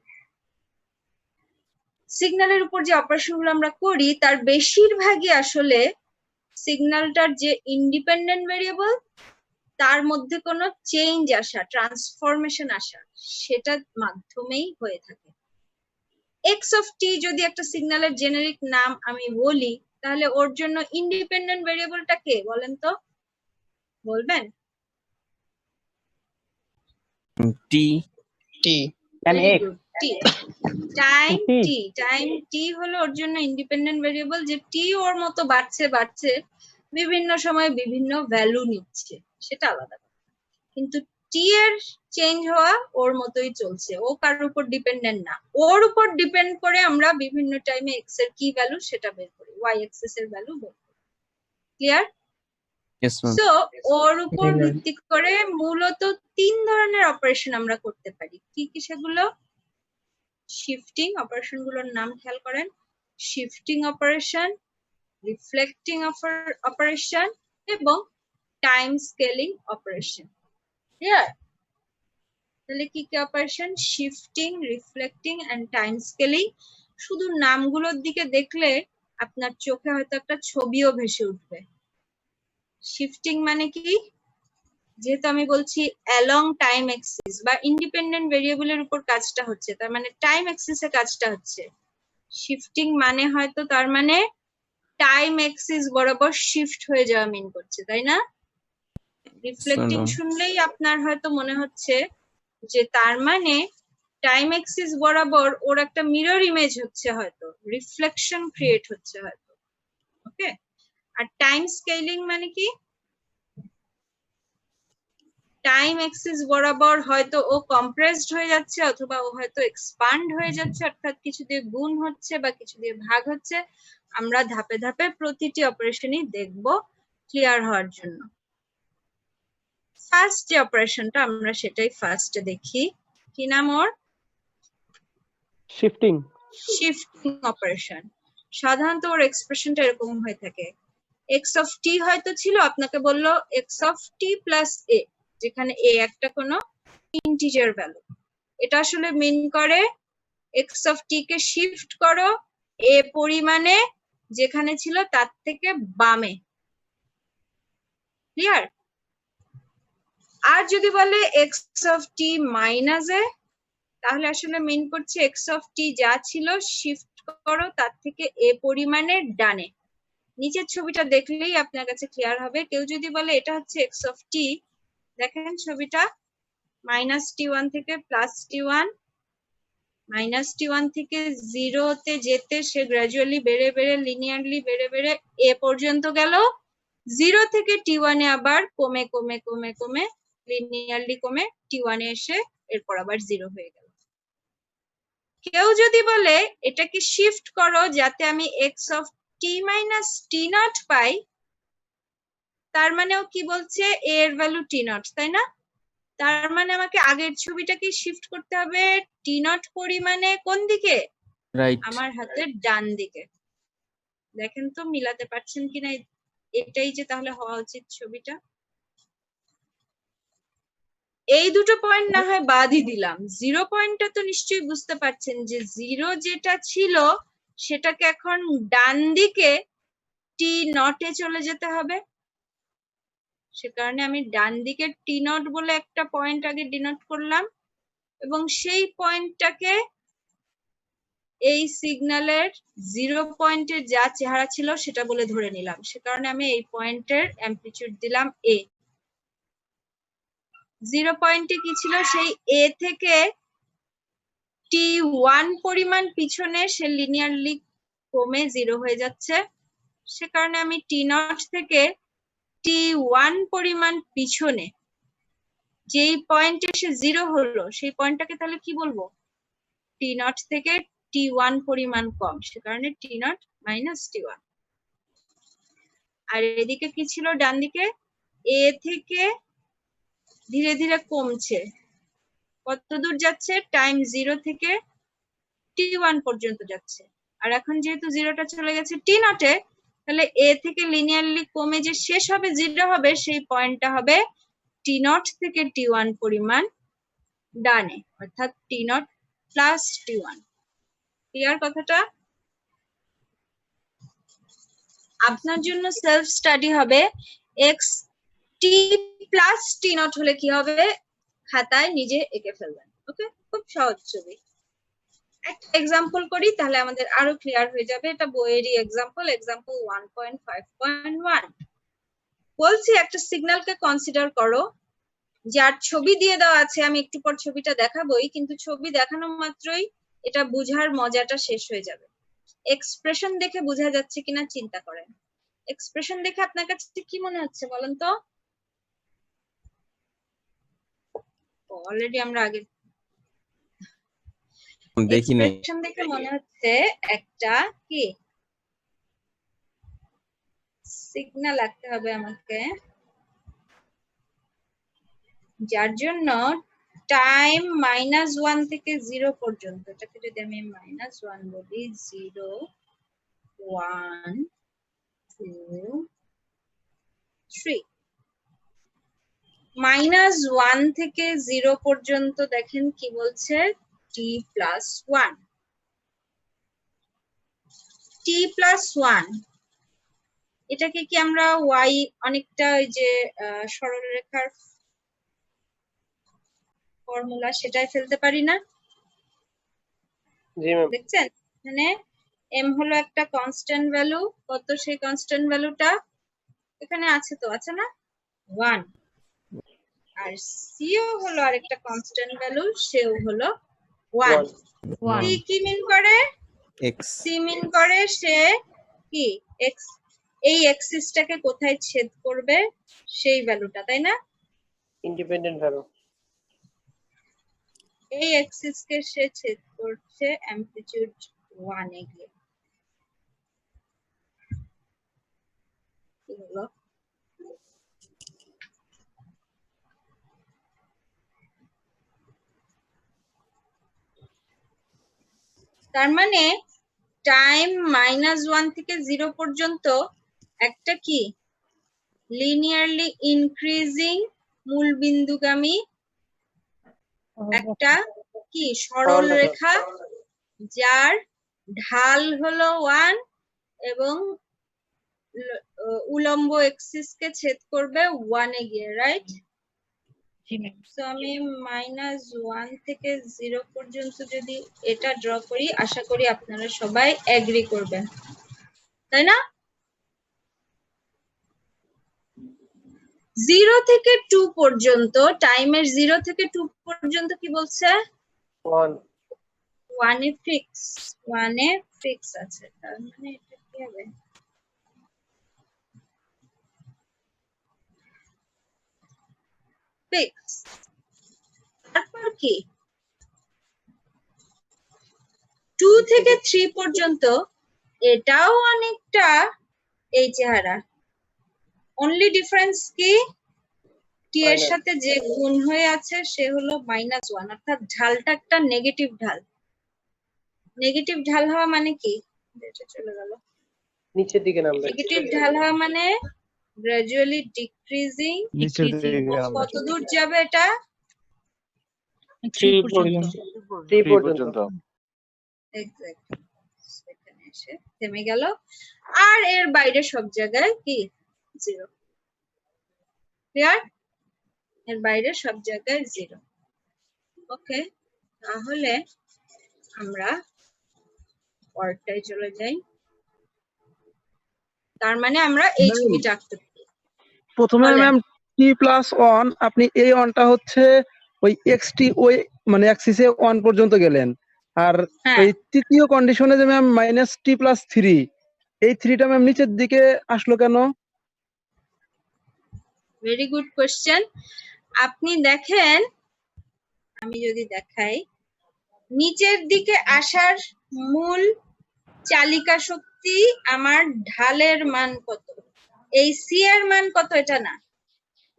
সিগন্যালের উপর যে অপারেশনগুলো আমরা করি তার বেশিরভাগই আসলে সিগন্যালটার যে ইন্ডিপেন্ডেন্ট ভেরিয়েবল তার মধ্যে কোনো চেঞ্জ আসা, ট্রান্সফরমেশন আসা, সেটার মাধ্যমেই হয়ে থাকে। x of t যদি একটা সিগন্যালের জেনেরিক নাম আমি বলি, তাহলে ওর জন্য ইন্ডিপেন্ডেন্ট ভেরিয়েবলটা কে বলেন তো, বলবেন? T time Very x good. T. Time t হলো ওর জন্য ইন্ডিপেন্ডেন্ট ভেরিয়েবল, যে t ওর মতো বাড়ছে বিভিন্ন সময় বিভিন্ন ভ্যালু নিচ্ছে, সেটা আলাদা। কিন্তু t এর চেঞ্জ হওয়া ওর মতোই চলছে, ও কারোর উপর ডিপেন্ডেন্ট না। ওর উপর ডিপেন্ড করে আমরা বিভিন্ন টাইমে x এর কি ভ্যালু সেটা বের করি, y অ্যাক্সিস এর ভ্যালু বের করি। ক্লিয়ার? Yes ma'am. সো ওর উপর ভিত্তি করে মূলত 3 ধরনের অপারেশন আমরা করতে পারি। কি কি সেগুলো? শিফটিং অপারেশন গুলোর নাম খেয়াল করেন, শিফটিং অপারেশন, রিফ্লেক্টিং অপারেশন এবং টাইম স্কেলিং অপারেশন। ক্লিয়ার? তাহলে কি কি operation? Shifting, reflecting and time scaling. শুধু নামগুলোর দিকে দেখলে আপনার চোখে হয়তো একটা ছবিও ভেসে উঠবে। শিফটিং মানে কি? যেহেতু আমি বলছি অ্যালং টাইম অ্যাক্সিস বা ইন্ডিপেন্ডেন্ট ভেরিয়েবলের উপর কাজটা হচ্ছে, তার মানে টাইম অ্যাক্সিসে কাজটা হচ্ছে। শিফটিং মানে হয়তো তার মানে টাইম অ্যাক্সিস বরাবর শিফট হয়ে যাওয়া মিন করছে, তাই না? রিফ্লেক্টিং শুনলেই আপনার হয়তো মনে হচ্ছে যে তার মানে টাইম অ্যাক্সিস বরাবর ওর একটা মিরর ইমেজ হচ্ছে, হয়তো রিফ্লেকশন ক্রিয়েট হচ্ছে হয়তো। ওকে। আর টাইম স্কেলিং মানে কি? টাইম অ্যাক্সিস বরাবর হয়তো ও কম্প্রেসড হয়ে যাচ্ছে অথবা ও হয়তো এক্সপান্ড হয়ে যাচ্ছে, অর্থাৎ কিছু দিয়ে গুণ হচ্ছে বা কিছু দিয়ে ভাগ হচ্ছে। আমরা ধাপে ধাপে প্রতিটি অপারেশনই দেখব ক্লিয়ার হওয়ার জন্য। ফার্স্ট যে অপারেশনটা আমরা সেটাই ফার্স্টে দেখি। কি নাম ওর? শিফটিং। Shifting operation. সাধারণত ওর এক্সপ্রেশনটা এরকম হয়ে থাকে, x of t হয়তো ছিল, আপনাকে বললো x of t plus a, যেখানে a একটা কোনো ইন্টিজার ভ্যালু। এটা আসলে মিন করে x of t K shift করো a পরিমাণে যেখানে ছিল তার থেকে বামে। ক্লিয়ার? আর যদি বলে x of t minus a, তাহলে আসলে মিন করছে x of t যা ছিল শিফট করো তার থেকে a পরিমাণে ডানে। নিচের ছবিটা দেখলেই আপনার কাছে ক্লিয়ার হবে। কেউ যদি বলে এটা হচ্ছে x of t, দেখেন ছবিটা মাইনাস t1 থেকে প্লাস t1, মাইনাস t1 থেকে 0 তে যেতে সে গ্র্যাজুয়ালি বেড়ে বেড়ে লিনিয়ারলি বেড়ে বেড়ে a পর্যন্ত গেল, 0 থেকে t1 এ আবার কমে কমে কমে কমে লিনিয়ারলি কমে t1 এ এসে এরপর আবার 0 হয়ে গেল। কেউ যদি বলে এটাকে শিফট করো যাতে আমি x of t minus t naught পাই, তার মানে ও কি বলছে? a এর ভ্যালু t naught, তাই না? তার মানে আমাকে আগের ছবিটাকে শিফট করতে হবে t naught পরিমাণে কোন দিকে? রাইট। আমার হাতের ডান দিকে। দেখেন তো মিলাতে পারছেন কিনা, এটাই যে তাহলে হওয়া উচিত ছবিটা। এই দুটো পয়েন্ট না হয় বাদই দিলাম, 0 পয়েন্টটা তো নিশ্চয়ই বুঝতে পারছেন যে 0 যেটা ছিল সেটাকে এখন ডান দিকে t naught এ চলে যেতে হবে। সে কারণে আমি ডান দিকে t naught বলে একটা পয়েন্ট আগে ডিনোট করলাম এবং সেই পয়েন্টটাকে এই সিগন্যালের 0 পয়েন্টের যা চেহারা ছিল সেটা বলে ধরে নিলাম। সে কারণে আমি এই পয়েন্টের অ্যামপ্লিটিউড দিলাম a। 0 পয়েন্টে কি ছিল? সেই a থেকে t1 পরিমাণ পিছনে সে লিনিয়ারলি কমে 0 হয়ে যাচ্ছে। সে কারণে আমি t naught থেকে t1 পরিমাণ পিছনে যেই পয়েন্টে সে 0 হলো সেই পয়েন্টটাকে তাহলে কি বলবো? t naught থেকে t1 পরিমাণ কম, সে কারণে t naught minus t1। আর এদিকে কি ছিল ডান দিকে? এ থেকে ধীরে ধীরে কমছে, কত দূর যাচ্ছে? টাইম 0 থেকে t1 পর্যন্ত যাচ্ছে। আর এখন যেহেতু 0টা চলে গেছে t0 এ, তাহলে এ থেকে লিনিয়ারলি কমে যে শেষ হবে 0 হবে, সেই পয়েন্টটা হবে t0 থেকে t1 পরিমাণ ডানে, অর্থাৎ t0 প্লাস t1। ক্লিয়ার কথাটা? আপনার জন্য সেলফ স্টাডি হবে x t প্লাস t0 হলে কি হবে, খাতায় নিজে এঁকে ফেলবেন। ওকে, খুব সহজ ছবি। একটা এক্সাম্পল করি তাহলে আমাদের আরো ক্লিয়ার হয়ে যাবে। এটা বইয়েরই এক্সাম্পল 1.5.1 বলছি একটা সিগন্যালকে কনসিডার করো যার ছবি দিয়ে দেওয়া আছে, আমি একটু পর ছবিটা দেখাবোই, কিন্তু ছবি দেখানো মাত্রই এটা বুঝার মজাটা শেষ হয়ে যাবে। এক্সপ্রেশন দেখে বোঝা যাচ্ছে কিনা চিন্তা করেন। এক্সপ্রেশন দেখে আপনার কাছে কি মনে হচ্ছে বলেন তো? অলরেডি আমরা আগে দেখি নাই। এক্সপ্রেশন দেখে মনে হচ্ছে একটা কি সিগন্যাল রাখতে হবে আমাকে, যার জন্য টাইম -1 থেকে 0 পর্যন্ত, এটাকে যদি আমি -1 বলি, 0 1 2 3, -1 থেকে 0 পর্যন্ত দেখেন কি বলছে, t+1, t+1। এটাকে কি আমরা y অনেকটা ওই যে সরলরেখার ফর্মুলা সেটাই ফেলতে পারি না? জি ম্যাম। দেখছেন মানে m হলো একটা কনস্ট্যান্ট ভ্যালু, কত সেই কনস্ট্যান্ট ভ্যালুটা এখানে আছে, তো আছে না 1, আর c ও হলো আরেকটা কনস্ট্যান্ট ভ্যালু, সেও হলো 1। c কি মিন করে? x c মিন করে সে কি x, এই এক্সিসটাকে কোথায় ছেদ করবে সেই ভ্যালুটা, তাই না? Independent value. এই এক্সিস কে সে ছেদ করছে অ্যামপ্লিটিউড 1 এ গিয়ে। কি হলো? তার মানে টাইম -1 থেকে 0 পর্যন্ত একটা কি লিনিয়ারলি ইনক্রিজিং মূলবিন্দুগামী একটা কি সরল রেখা, যার ঢাল হলো 1 এবং উলম্ব এক্সিস কে ছেদ করবে 1 এ গিয়ে, রাইট? তো আমি -1 থেকে 0 পর্যন্ত যদি এটা ড্র করি, আশা করি আপনারা সবাই এগ্রি করবেন, তাই না? 0 থেকে 2 পর্যন্ত, টাইমের 0 থেকে 2 পর্যন্ত কি বলছে? 1 এ ফিক্স আছে। তার মানে এটা কি হবে? ফিক্স। তারপর কি 2 থেকে 3 পর্যন্ত এটাও অনেকটা এই চেহারা, অনলি ডিফারেন্স কি t এর সাথে যে গুণ হয়ে আছে সে হলো -1, অর্থাৎ ঢালটা একটা নেগেটিভ ঢাল। নেগেটিভ ঢাল হওয়া মানে কি? এটা চলে গেল, নিচের দিকে নামবে। নেগেটিভ ঢাল হওয়া মানে গ্র্যাজুয়ালি ডিক্রিজিং। কত দূর যাবে এটা? 3 পর্যন্ত। 3 পর্যন্ত। এক্স্যাক্টলি, সেখানে এসে থেমে গেল। আর এর বাইরে সব জায়গায় কি 0। ক্লিয়ার? এর বাইরে সব জায়গায় 0। ওকে, তাহলে আমরা পরেরটায় চলে যাই। তার মানে আমরা এই ছবিটা আঁকতে পারি। প্রথমে ম্যাম t+1, আপনি এই 1টা হচ্ছে ওই xt ওই মানে অ্যাক্সিসে 1 পর্যন্ত গেলেন, আর ওই তৃতীয় কন্ডিশনে যে ম্যাম -t+3, এই 3টা ম্যাম নিচের দিকে আসলো কেন? Very good question. আপনি দেখেন, আমি যদি দেখাই, নিচের দিকে আসার মূল চালিকা শক্তি আমার ঢালের মান কত, এই c এর মান কত এটা না,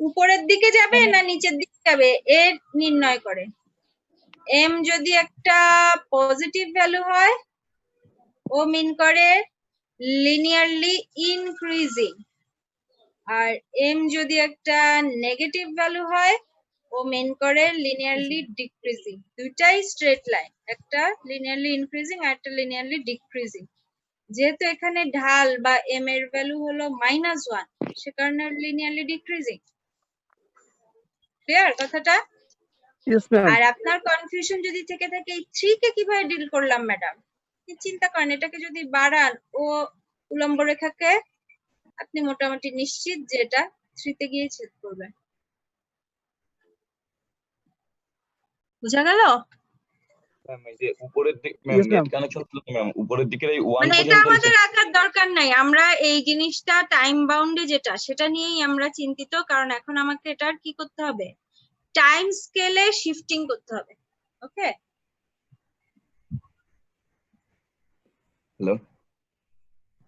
উপরের দিকে যাবে না নিচের দিকে যাবে এ নির্ণয় করে। এম যদি একটা পজিটিভ ভ্যালু হয় ও মিন করে লিনিয়ারলি ইনক্রিজিং, আর এম যদি একটা নেগেটিভ ভ্যালু হয় ও মিন করে লিনিয়ারলি ডিক্রিজিং। দুইটাই স্ট্রেট লাইন, একটা লিনিয়ারলি ইনক্রিজিং আর একটা লিনিয়ারলি ডিক্রিজিং। যেহেতু এখানে ঢাল বা এম এর ভ্যালু হলো -1 সে কারণে লিনিয়ারলি ডিক্রিজিং। ক্লিয়ার কথাটা? Yes ma'am. আর আপনার কনফিউশন যদি থেকে থাকে এই 3 কে কিভাবে ডিল করলাম ম্যাডাম, চিন্তা করেন এটাকে যদি বাড়ান ও উলম্ব রেখাকে আপনি মোটামুটি নিশ্চিত যে এটা 3 তে গিয়ে ছেদ করবে। বুঝা গেল? ম্যাম এই যে উপরের দিকে ma'am Yes, net ma'am. Connection ছিল ম্যাম, উপরের দিকের এই 1 মানে এটা পর্যন্ত আমাদের আঁকার দরকার নাই, আমরা এই জিনিসটা টাইম বাউন্ডে যেটা সেটা নিয়েই আমরা চিন্তিত, কারণ এখন আমাকে এটার কি করতে হবে, টাইম স্কেলে শিফটিং করতে হবে। ওকে, হ্যালো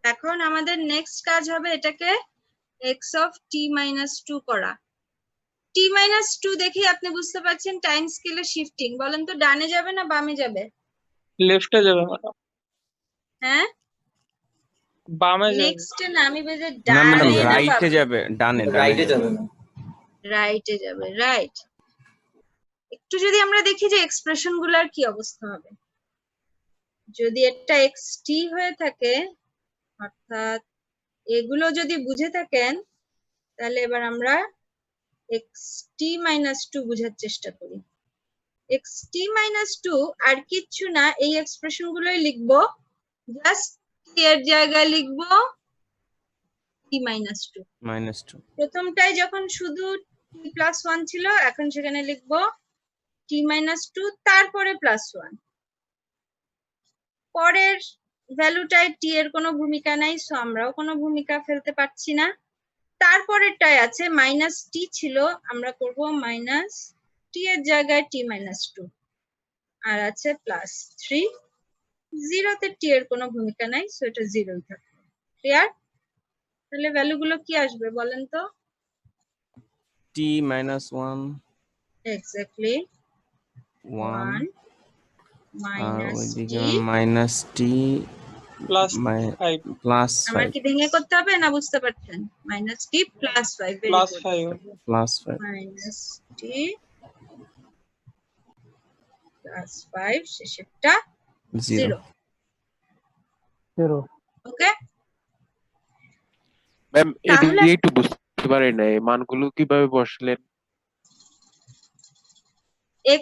এখন আমাদের নেক্সট কাজ হবে এটাকে x অফ t মাইনাস 2 করা। t মাইনাস 2 দেখি আপনি বুঝতে পারছেন টাইম স্কেলে শিফটিং, বলেন তো ডানে যাবে না বামে যাবে? লেফটে যাবে ম্যাডাম, হ্যাঁ বামে যাবে। নেক্সট না, আমি বলছি না ম্যাডাম ডানে না রাইটে বামে? যাবে, ডানে রাইটে যাবে। রাইটে যাবে, রাইট। একটু যদি আমরা দেখি যে এক্সপ্রেশন গুলার কি অবস্থা হবে, যদি এটা xt হয়ে থাকে অর্থাৎ এগুলো যদি বুঝে থাকেন তাহলে এবার আমরা xt মাইনাস 2 বোঝার চেষ্টা করি। xt মাইনাস 2 আর কিচ্ছু না, এই এক্সপ্রেশন গুলোই লিখবো, জাস্ট t এর জায়গায় লিখবো t মাইনাস 2। -2। প্রথমটায় যখন শুধু t প্লাস 1 ছিল এখন সেখানে লিখবো t মাইনাস 2 তারপরে প্লাস 1। পরের ভ্যালুটায় t এর কোনো ভূমিকা নাই, সো আমরাও কোনো ভূমিকা ফেলতে পারছি না। তারপরেরটায় আছে মাইনাস t ছিল, আমরা করব মাইনাস t এর জায়গায় t মাইনাস 2, আর আছে প্লাস 3। 0 তে t এর কোনো ভূমিকা নাই, সো এটা 0ই থাকবে। ক্লিয়ার? তাহলে ভ্যালুগুলো কি আসবে বলেন তো? t -1 এক্স্যাক্টলি 1 1 আর মাইনাস ওইদিকে t -t প্লাস 5 প্লাস আমার 5 কি ভেঙে করতে হবে না বুঝতে পারছেন? Minus t plus 5, plus 5 plus 5 minus t plus 5 শেষেরটা 0। 0 ওকে, ম্যাম তাহলে এদিকে একটু বুঝতে পারি না এই মানগুলো কিভাবে বসলেন।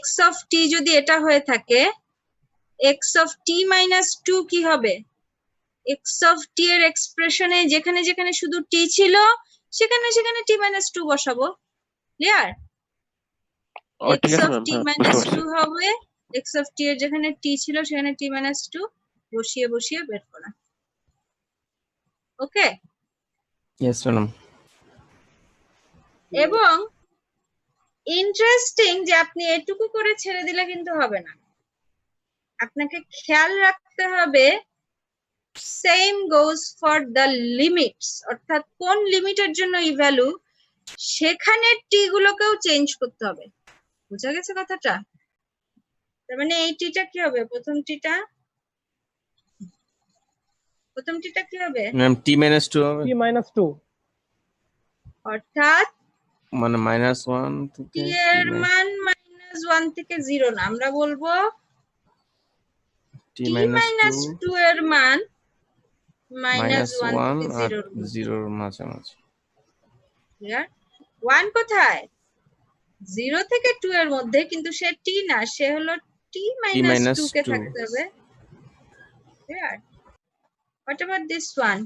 x অফ t যদি এটা হয়ে থাকে x অফ t মাইনাস 2 কি হবে? x অফ t এর এক্সপ্রেশনে যেখানে যেখানে শুধু t ছিল সেখানে সেখানে t মাইনাস 2 বসাবো। ক্লিয়ার? x ঠিক আছে অফ ম্যাম, t হ্যাঁ মাইনাস বুঝতে 2 পারছি। হবে x অফ t এর যেখানে t ছিল সেখানে t মাইনাস 2 বসিয়ে বসিয়ে বের করা। ওকে, ইয়েস ম্যাডাম। এবং ইন্টারেস্টিং যে আপনি এটুকু করে ছেড়ে দিলে কিন্তু হবে না, আপনাকে খেয়াল রাখতে হবে same goes for the limits, অর্থাৎ কোন লিমিটের জন্য এই ভ্যালু সেখানে টি গুলোকেও চেঞ্জ করতে হবে। বুঝা গেছে কথাটা? তার মানে এই টিটা কি হবে? প্রথম টিটা কি হবে? ম্যাম t -2 হবে, t মাইনাস 2 অর্থাৎ মানে -1 থেকে টি এর মান -1 থেকে 0 না, আমরা বলবো t t মাইনাস 2 এর মান -1 -1 থেকে আর 0 0 এর মাঝামাঝি। ক্লিয়ার? 1 কোথায়? 0 থেকে 2 এর মধ্যে, কিন্তু সে t না, সে হলো t মাইনাস 2 কে 2 থাকতে হবে। Clear? What about this one?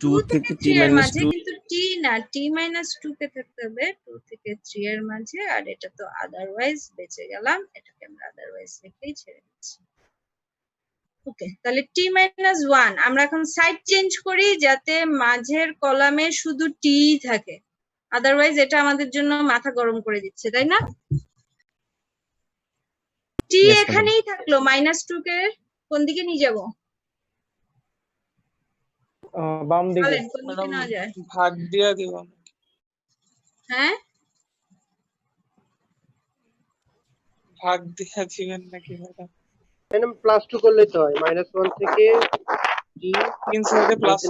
2 থেকে t 3 এর মাঝে, 2 কিন্তু t না, t মাইনাস 2 কে থাকতে হবে 2 থেকে 3 এর মাঝে, আর এটা তো আদারওয়াইজ বেঁচে গেলাম, এটাকে আমরা আদারওয়াইজ লিখেই ছেড়ে দিচ্ছি। ওকে, তাহলে t মাইনাস 1 আমরা এখন সাইড চেঞ্জ করি যাতে মাঝের কলামে শুধু t থাকে, আদারওয়াইজ এটা আমাদের জন্য মাথা গরম করে দিচ্ছে, তাই না? t Yes, madam. এখানেই থাকলো, -2 কে কোন দিকে নিয়ে যাব? বাম দিকে। বলেন কোন দিকে নেওয়া যায়? ভাগ দিয়া দিব। হ্যাঁ ভাগ দিয়া দিবেন নাকি ম্যাডাম? ম্যাডাম +2 করলেই তো হয়, -1 থেকে t ইনসাইডে প্লাস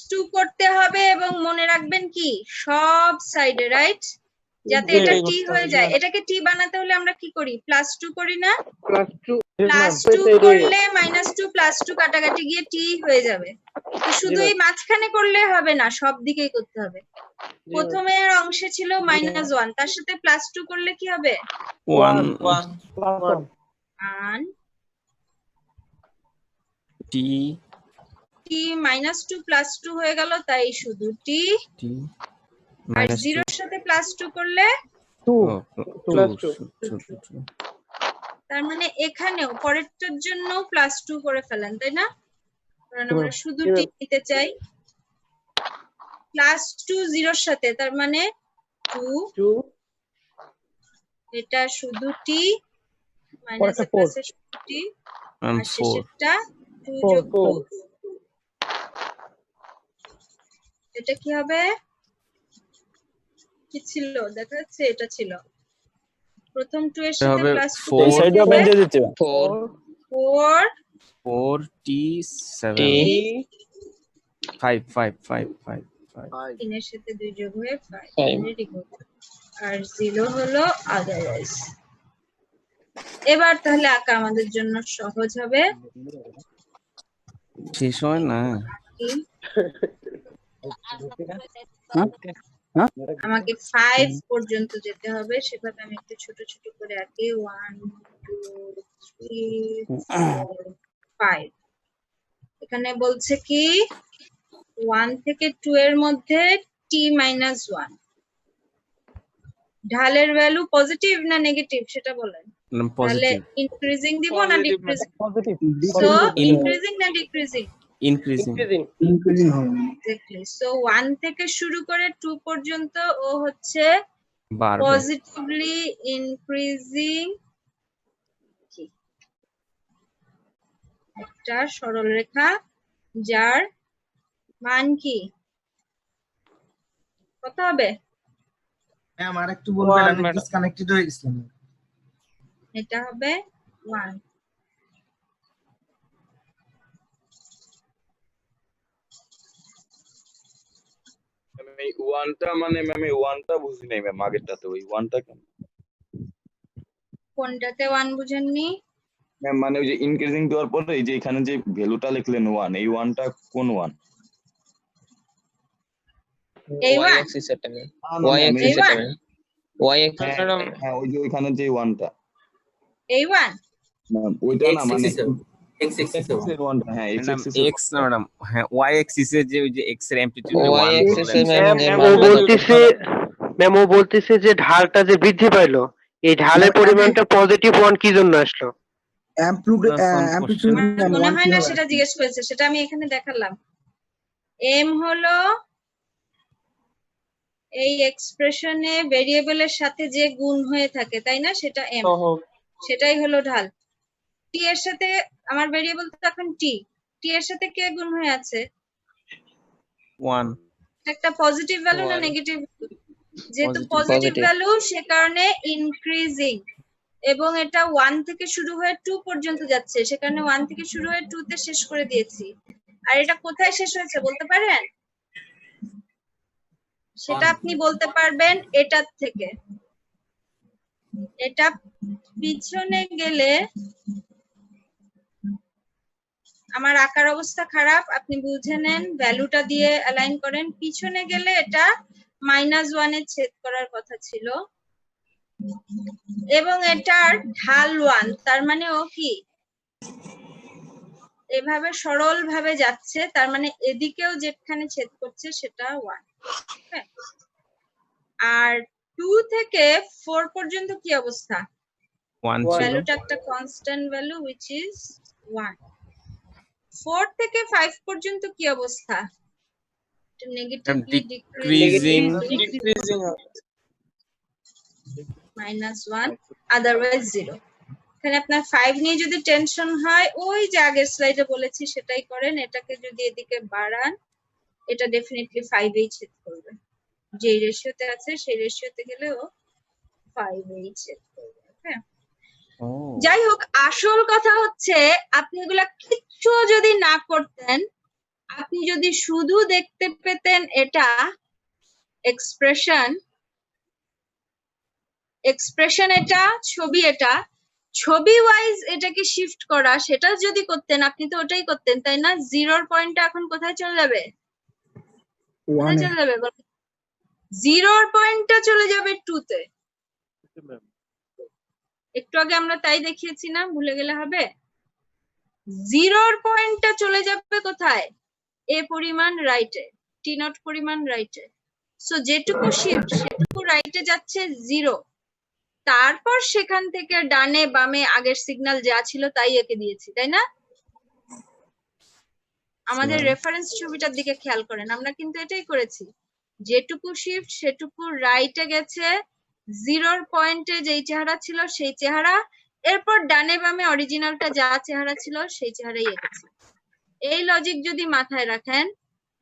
+2 করতে হবে এবং মনে রাখবেন কি সব সাইডে, রাইট? যাতে জি, এটা এটাই t করতে হয়ে হবে। যায়। এটাকে t বানাতে হলে আমরা কি করি? +2 করি না? +2 +2 করলে -2 +2 কাটাকাটি গিয়ে t হয়ে যাবে। তো শুধু এই মাঝখানে করলে হবে না, সব দিকেই করতে হবে। প্রথমের অংশে ছিল -1, তার সাথে +2 করলে কি হবে? 1 1 t t -2 +2 হয়ে গেল, তাই শুধু t। আর minus 0 এর সাথে +2 করলে 2 তার মানে এখানেও পরেরটার জন্য +2 করে ফেলেন, তাই না? কারণ আমরা শুধু t নিতে চাই। +2 0 এর সাথে, তার মানে 2 এটা শুধু t মাইনাস এর প্লাসে শুধু t আর শেষেরটা 2 যোগ 2। এটা কি হবে? কি ছিল দেখা যাচ্ছে? এটা ছিল প্রথম 2 এর সাথে +2 4 সাইডে হবে 4 4 t 7 5 3 এর সাথে 2 যোগ হয়ে 5 ভেরি গুড। আর 0 হলো আদারওয়াইজ। এবার তাহলে আঁকা আমাদের জন্য সহজ হবে। শেষ হয় না। আমাকে 5 পর্যন্ত যেতে হবে, সেভাবে আমি একটু ছোট ছোট করে আঁকি। 1 2 3 4 5। এখানে বলছে কি 1 থেকে 2 এর মধ্যে t - 1। ঢালের ভ্যালু পজিটিভ না নেগেটিভ সেটা বলেন। তাহলে ইনক্রিজিং দিব না ডিক্রিজিং? সো ইনক্রিজিং না ডিক্রিজিং? increasing exactly. সো 1 থেকে শুরু করে 2 পর্যন্ত ও হচ্ছে বাড়বে পজিটিভলি ইনক্রিজিং একটা সরল রেখা, যার মান কি কত হবে? ম্যাম আরেকটু বলবেন, আমি ডিসকানেক্টেড হয়ে গেছিলাম। এটা হবে 1। এই 1টা মানে ম্যাম এই 1টা বুঝি নাই ম্যাম, আগেরটাতে ওই 1টা কেন কোনটাতে 1 বুঝেননি? ম্যাম মানে ওই যে ইনক্রিজিং দেওয়ার পরে এই যে এখানে যে ভ্যালুটা লিখলেন 1, এই 1টা কোন 1? এই y 1 axis এটা ম্যাম, y এই axis এটা ম্যাম, y axis হ্যাঁ ওই যে ওইখানে যে 1টা এই 1 ম্যাম ওইটা না মানে x axis এর 1টা, হ্যাঁ x axis x না ম্যাডাম, হ্যাঁ y axis এ যে ওই যে x এর অ্যামপ্লিটিউড y axis এ ম্যাম যে ম্যাম ও বলতেছে যে ঢালটা যে বৃদ্ধি পাইলো, এই ঢালের পরিমাণটা পজিটিভ 1 কি জন্য আসলো? অ্যামপ্লিটিউড মনে হয় না সেটা জিজ্ঞেস করেছে, সেটা আমি এখানে দেখালাম। m হলো এই এক্সপ্রেশনে ভেরিয়েবলের সাথে যে গুণ হয়ে থাকে, তাই না? সেটা m, সেটাই হলো ঢাল। t এর সাথে আমার ভেরিয়েবল তো এখন t এর সাথে কে গুণ হয়ে আছে? 1 একটা পজিটিভ ভ্যালু না নেগেটিভ? যেহেতু পজিটিভ ভ্যালু সে কারণে ইনক্রিজিং, এবং এটা 1 থেকে শুরু হয়ে 2 পর্যন্ত যাচ্ছে, সে কারণে 1 থেকে শুরু হয়ে 2 তে শেষ করে দিয়েছি। আর এটা কোথায় শেষ হয়েছে বলতে পারেন? সেটা আপনি বলতে পারবেন এটার থেকে। এটা পিছনে গেলে আমার আকার অবস্থা খারাপ, আপনি বুঝে নেন, ভ্যালুটা দিয়ে অ্যালাইন করেন। পিছনে গেলে এটা -1 এ ছেদ করার কথা ছিল, এবং এটার ঢাল 1, তার মানে ও কি এভাবে সরল ভাবে যাচ্ছে, তার মানে এদিকেও যেখানে ছেদ করছে সেটা 1। আর 2 থেকে 4 পর্যন্ত কি অবস্থা? 1 ভ্যালুটা একটা কনস্ট্যান্ট ভ্যালু which is 1। 4 থেকে 5 পর্যন্ত কি অবস্থা? Negatively decreasing -1 otherwise 0। এখানে আপনার 5 নিয়ে যদি টেনশন হয়, ওই যে আগের স্লাইডে বলেছি সেটাই করেন। এটাকে যদি এদিকে বাড়ান এটা ডেফিনেটলি 5 এই ছেদ করবে, যেই রেশিওতে আছে সেই রেশিওতে গেলেও 5 এই ছেদ করবে। ওকে, যাই হোক, আসল কথা হচ্ছে আপনি এগুলা কিচ্ছু যদি না করতেন, আপনি যদি শুধু দেখতে পেতেন এটা এক্সপ্রেশন, এটা ছবি, এটা ছবি ওয়াইজ এটাকে শিফট করা, সেটা যদি করতেন আপনি তো ওটাই করতেন, তাই না? জিরোর পয়েন্টটা এখন কোথায় চলে যাবে? কোথায় চলে যাবে? জিরোর পয়েন্টটা চলে যাবে 2 তে। একটু আগে আমরা তাই দেখিয়েছি না, ভুলে গেলে হবে? জিরোর পয়েন্টটা চলে যাবে কোথায়? এ পরিমাণ রাইটে, টি নট পরিমাণ রাইটে। সো যেটুকু শিফট সেটুকু রাইটে যাচ্ছে 0, তারপর সেখান থেকে ডানে বামে আগের সিগন্যাল যা ছিল তাই একে দিয়েছি, তাই না? আমাদের রেফারেন্স ছবিটার দিকে খেয়াল করেন, আমরা কিন্তু এটাই করেছি, যেটুকু শিফট সেটুকু রাইটে গেছে, জিরোর পয়েন্টে যেই চেহারা ছিল সেই চেহারা, এরপর ডানে বামে অরিজিনালটা যা চেহারা ছিল সেই চেহারাই এঁকেছি। এই লজিক যদি মাথায় রাখেন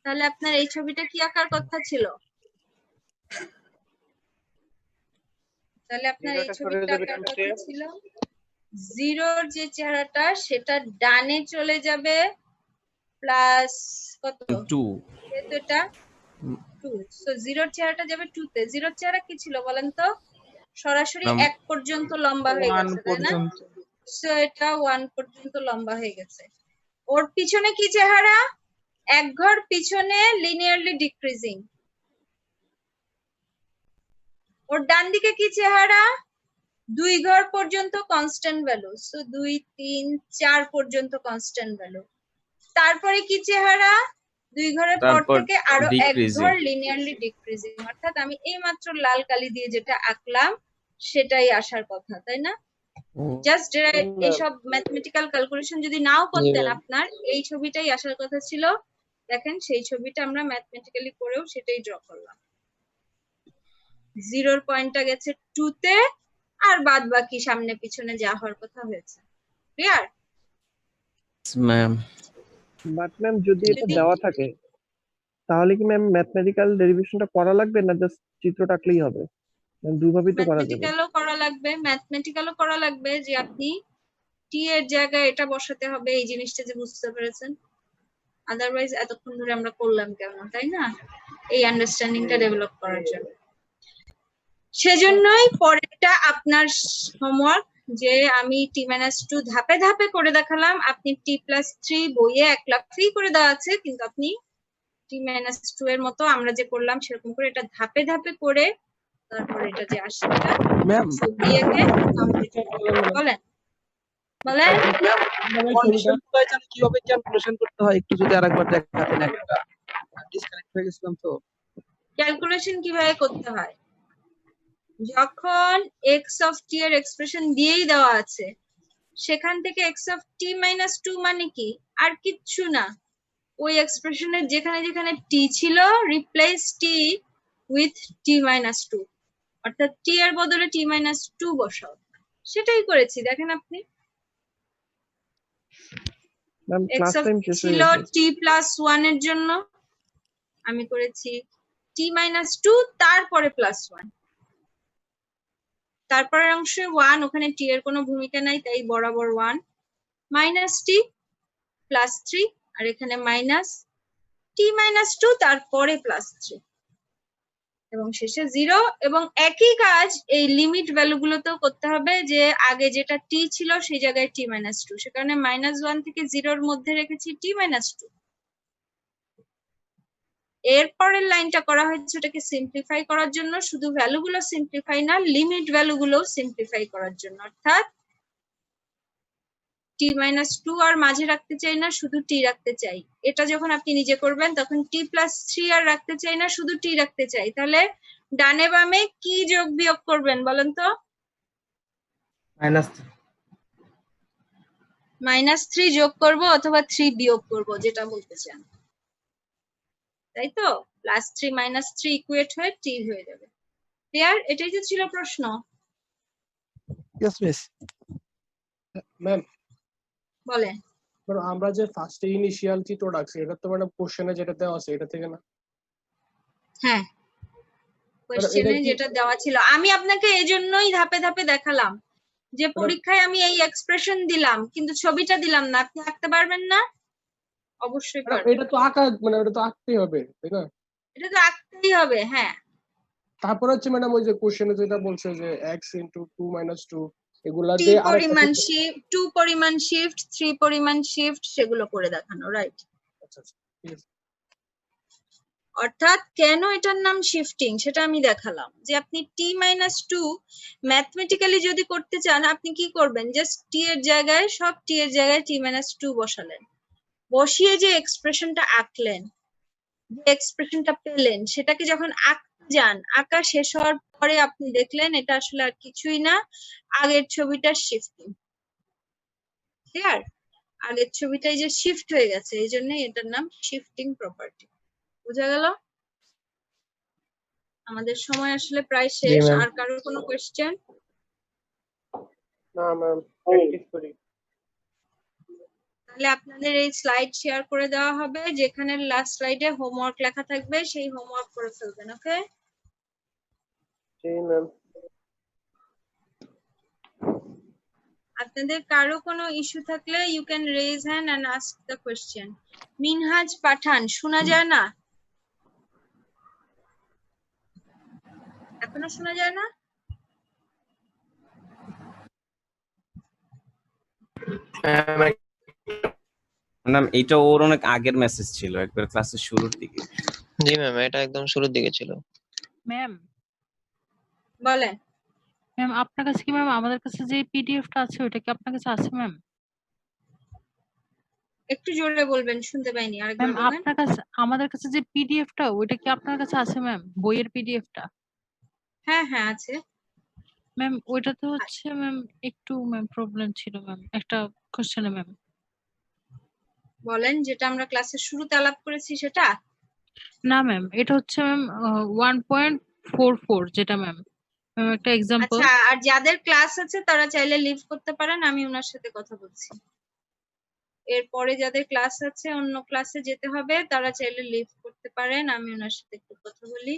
তাহলে আপনার এই ছবিটা কি আঁকার কথা ছিল? তাহলে আপনার এই ছবিটা আঁকার কথা ছিল, জিরোর যে চেহারাটা সেটা ডানে চলে যাবে প্লাস কত 2 এটা 2, সো জিরোর চেহারাটা যাবে 2 তে। জিরোর চেহারা কি ছিল বলেন তো? সরাসরি 1 পর্যন্ত লম্বা হয়ে গেছে, তাই না? সো এটা 1 পর্যন্ত লম্বা হয়ে গেছে। ওর পিছনে কি চেহারা? এক ঘর পিছনে লিনিয়ারলি ডিক্রিজিং। ওর ডান দিকে কি চেহারা? 2 ঘর পর্যন্ত কনস্ট্যান্ট ভ্যালু, সো 2 3 4 পর্যন্ত কনস্ট্যান্ট ভ্যালু। তারপরে কি চেহারা? 2 ঘরের পর তারপর থেকে আরো এক decreasing। ঘর লিনিয়ারলি ডিক্রিজিং। অর্থাৎ আমি এই মাত্র লাল কালি দিয়ে যেটা আঁকলাম সেটাই আসার কথা, তাই না? জাস্ট এইসব ম্যাথমেটিক্যাল ক্যালকুলেশন যদি নাও করতেন আপনার এই ছবিটাই আসার কথা ছিল। দেখেন সেই ছবিটা আমরা ম্যাথমেটিক্যালি করেও সেটাই ড্র করলাম। জিরোর পয়েন্টটা গেছে 2 তে, আর বাদ বাকি সামনে পিছনে যা হওয়ার কথা হয়েছে। ক্লিয়ার? ম্যাম। বাট ম্যাম যদি এটা দেওয়া থাকে তাহলে কি ম্যাম ম্যাথমেটিক্যাল ডেরিভেশনটা করা লাগবে না জাস্ট চিত্রটা আঁকলেই হবে? দুভাবেই তো করা যাবে। ম্যাথমেটিক্যালও করা লাগবে যে আপনি টি এর জায়গায় এটা বসাতে হবে, এই জিনিসটা যে বুঝতে পেরেছেন। আদারওয়াইজ এতক্ষণ ধরে আমরা করলাম কেন, তাই না? এই আন্ডারস্ট্যান্ডিংটা ডেভেলপ করার জন্য। সেজন্যই পরেরটা আপনার হোমওয়ার্ক, যে আমি t-2 ধাপে ধাপে করে দেখালাম। আপনি t+3 বইয়ে এক লাফেই করে দেওয়া আছে, কিন্তু আপনি t-2 এর মতো আমরা যে করলাম সেরকম করে এটা ধাপে ধাপে করে তারপর এটা যে আসে ম্যাম ছবি এঁকে বলেন বলেন কিভাবে ক্যালকুলেশন করতে হয় একটু যদি আরেকবার দেখাতেন। একটা ডিসকানেক্ট হয়ে গেছিলাম তো। ক্যালকুলেশন কিভাবে করতে হয়? যখন x অফ t এর এক্সপ্রেশন দিয়েই দেওয়া আছে, সেখান থেকে x অফ t-2 মানে কি? আর কিচ্ছু না, ওই এক্সপ্রেশনের যেখানে যেখানে t ছিল রিপ্লেস t উইথ t-2, অর্থাৎ t এর বদলে t-2 বসাও। সেটাই করেছি, দেখেন আপনি। x অফ ছিল t+1 এর জন্য, আমি করেছি t-2 তারপরে +1, তারপরের অংশে 1, ওখানে t এর কোনো ভূমিকা নাই তাই বরাবর 1, -t +3, আর এখানে -t-2 তারপরে +3 এবং শেষে 0। এবং একই কাজ এই লিমিট ভ্যালুগুলোতেও করতে হবে, যে আগে যেটা t ছিল সেই জায়গায় t-2, সে কারণে -1 থেকে 0 এর মধ্যে রেখেছি t-2। এরপরের লাইনটা করা হয়েছে ওটাকে সিম্পলিফাই করার জন্য, শুধু ভ্যালুগুলো সিম্পলিফাই না, লিমিট ভ্যালুগুলো সিম্পলিফাই করার জন্য। অর্থাৎ t-2 আর মাঝে রাখতে চাই না, শুধু t রাখতে চাই। এটা যখন আপনি নিজে করবেন তখন t+3 আর রাখতে চাই না, শুধু t রাখতে চাই। তাহলে ডানে বামে কি যোগ বিয়োগ করবেন বলেন তো? -3 যোগ করব অথবা 3 বিয়োগ করব, যেটা বলতে চান, তাই তো? +3 -3 ইকুয়েট হয়ে t হয়ে যাবে। ক্লিয়ার? এটাই তো ছিল প্রশ্ন। Yes miss. ম্যাম বলেন। কারণ আমরা যে ফার্স্টে ইনিশিয়াল চিত্র রাখছি এটা তো ম্যাডাম কোশ্চেনে যেটা দেওয়া আছে এটা থেকে না। হ্যাঁ, এটা কোশ্চেনে কি যেটা দেওয়া ছিল আমি আপনাকে এজন্যই ধাপে ধাপে দেখালাম যে পরীক্ষায় আমি এই এক্সপ্রেশন দিলাম কিন্তু ছবিটা দিলাম না। আপনি আঁকতে পারবেন না? অবশ্যই ম্যাডাম পারবেন। এটা তো আঁকা মানে এটা তো আঁকতেই হবে তাই না? এটা তো আঁকতেই হবে। হ্যাঁ, তারপর হচ্ছে ম্যাডাম ওই যে কোশ্চেনে যেটা বলছে যে x * 2 - 2 এগুলা টি দিয়ে আরেকটা পরিমাণ সূত্র। শিফট, 2 পরিমাণ শিফট, 3 পরিমাণ শিফট সেগুলো করে দেখানো, রাইট? আচ্ছা আচ্ছা ঠিক আছে। অর্থাৎ কেন এটার নাম শিফটিং সেটা আমি দেখালাম যে আপনি t-2 ম্যাথমেটিক্যালি যদি করতে চান আপনি কি করবেন, জাস্ট t এর জায়গায় সব t এর জায়গায় t-2 বসালেন, বসিয়ে যে এক্সপ্রেশনটা আঁকলেন, যে এক্সপ্রেশনটা পেলেন সেটাকে যখন আঁকতে যান, আঁকা শেষ হওয়ার পরে আপনি দেখলেন এটা আসলে আর কিছুই না, আগের ছবিটার শিফটিং। ক্লিয়ার? আগের ছবিটাই যে শিফট হয়ে গেছে এই জন্যই এটার নাম শিফটিং প্রপার্টি। বুঝা গেল? আমাদের সময় আসলে প্রায় শেষ। আর কারোর কোনো কোয়েশ্চেন? না ম্যাম, প্র্যাকটিস করি। তাহলে আপনাদের এই স্লাইড শেয়ার করে দেওয়া হবে, যেখানে লাস্ট স্লাইডে হোমওয়ার্ক লেখা থাকবে সেই হোমওয়ার্ক করে ফেলবেন। ওকে? জি ম্যাম। আপনাদের কারো কোনো ইস্যু থাকলে you can raise hand and ask the question. Minhaj Pathan, শোনা যায় না? এখনো শোনা যায় না? ম্যাম এটা ওর অনেক আগের মেসেজ ছিল, একবার ক্লাসের শুরুর দিকে। জি ম্যাম, এটা একদম শুরুর দিকে ছিল। ম্যাম বলেন। ম্যাম আপনার কাছে কি ম্যাম আমাদের কাছে যে পিডিএফটা আছে ওটা কি আপনার কাছে আছে ম্যাম? একটু জোরে বলবেন, শুনতে পাইনি, আরেকবার ম্যাম বলবেন। আপনার কাছে আমাদের কাছে যে পিডিএফটা ওইটা কি আপনার কাছে আছে ম্যাম? বইয়ের পিডিএফটা? হ্যাঁ হ্যাঁ আছে। ম্যাম ওইটাতে হচ্ছে ম্যাম একটু ম্যাম প্রবলেম ছিল ম্যাম একটা কোশ্চেনে ম্যাম। বলেন, যেটা আমরা ক্লাসের শুরুতে আলাপ করেছি সেটা? না ম্যাম, এটা হচ্ছে ম্যাম 1.44 যেটা ম্যাম একটা এক্সাম্পল। আচ্ছা, আর যাদের ক্লাস আছে তারা চাইলে লিভ করতে পারেন, আমি ওনার সাথে কথা বলছি। এরপরে যাদের ক্লাস আছে, অন্য ক্লাসে যেতে হবে, তারা চাইলে লিভ করতে পারেন, আমি ওনার সাথে একটু কথা বলি।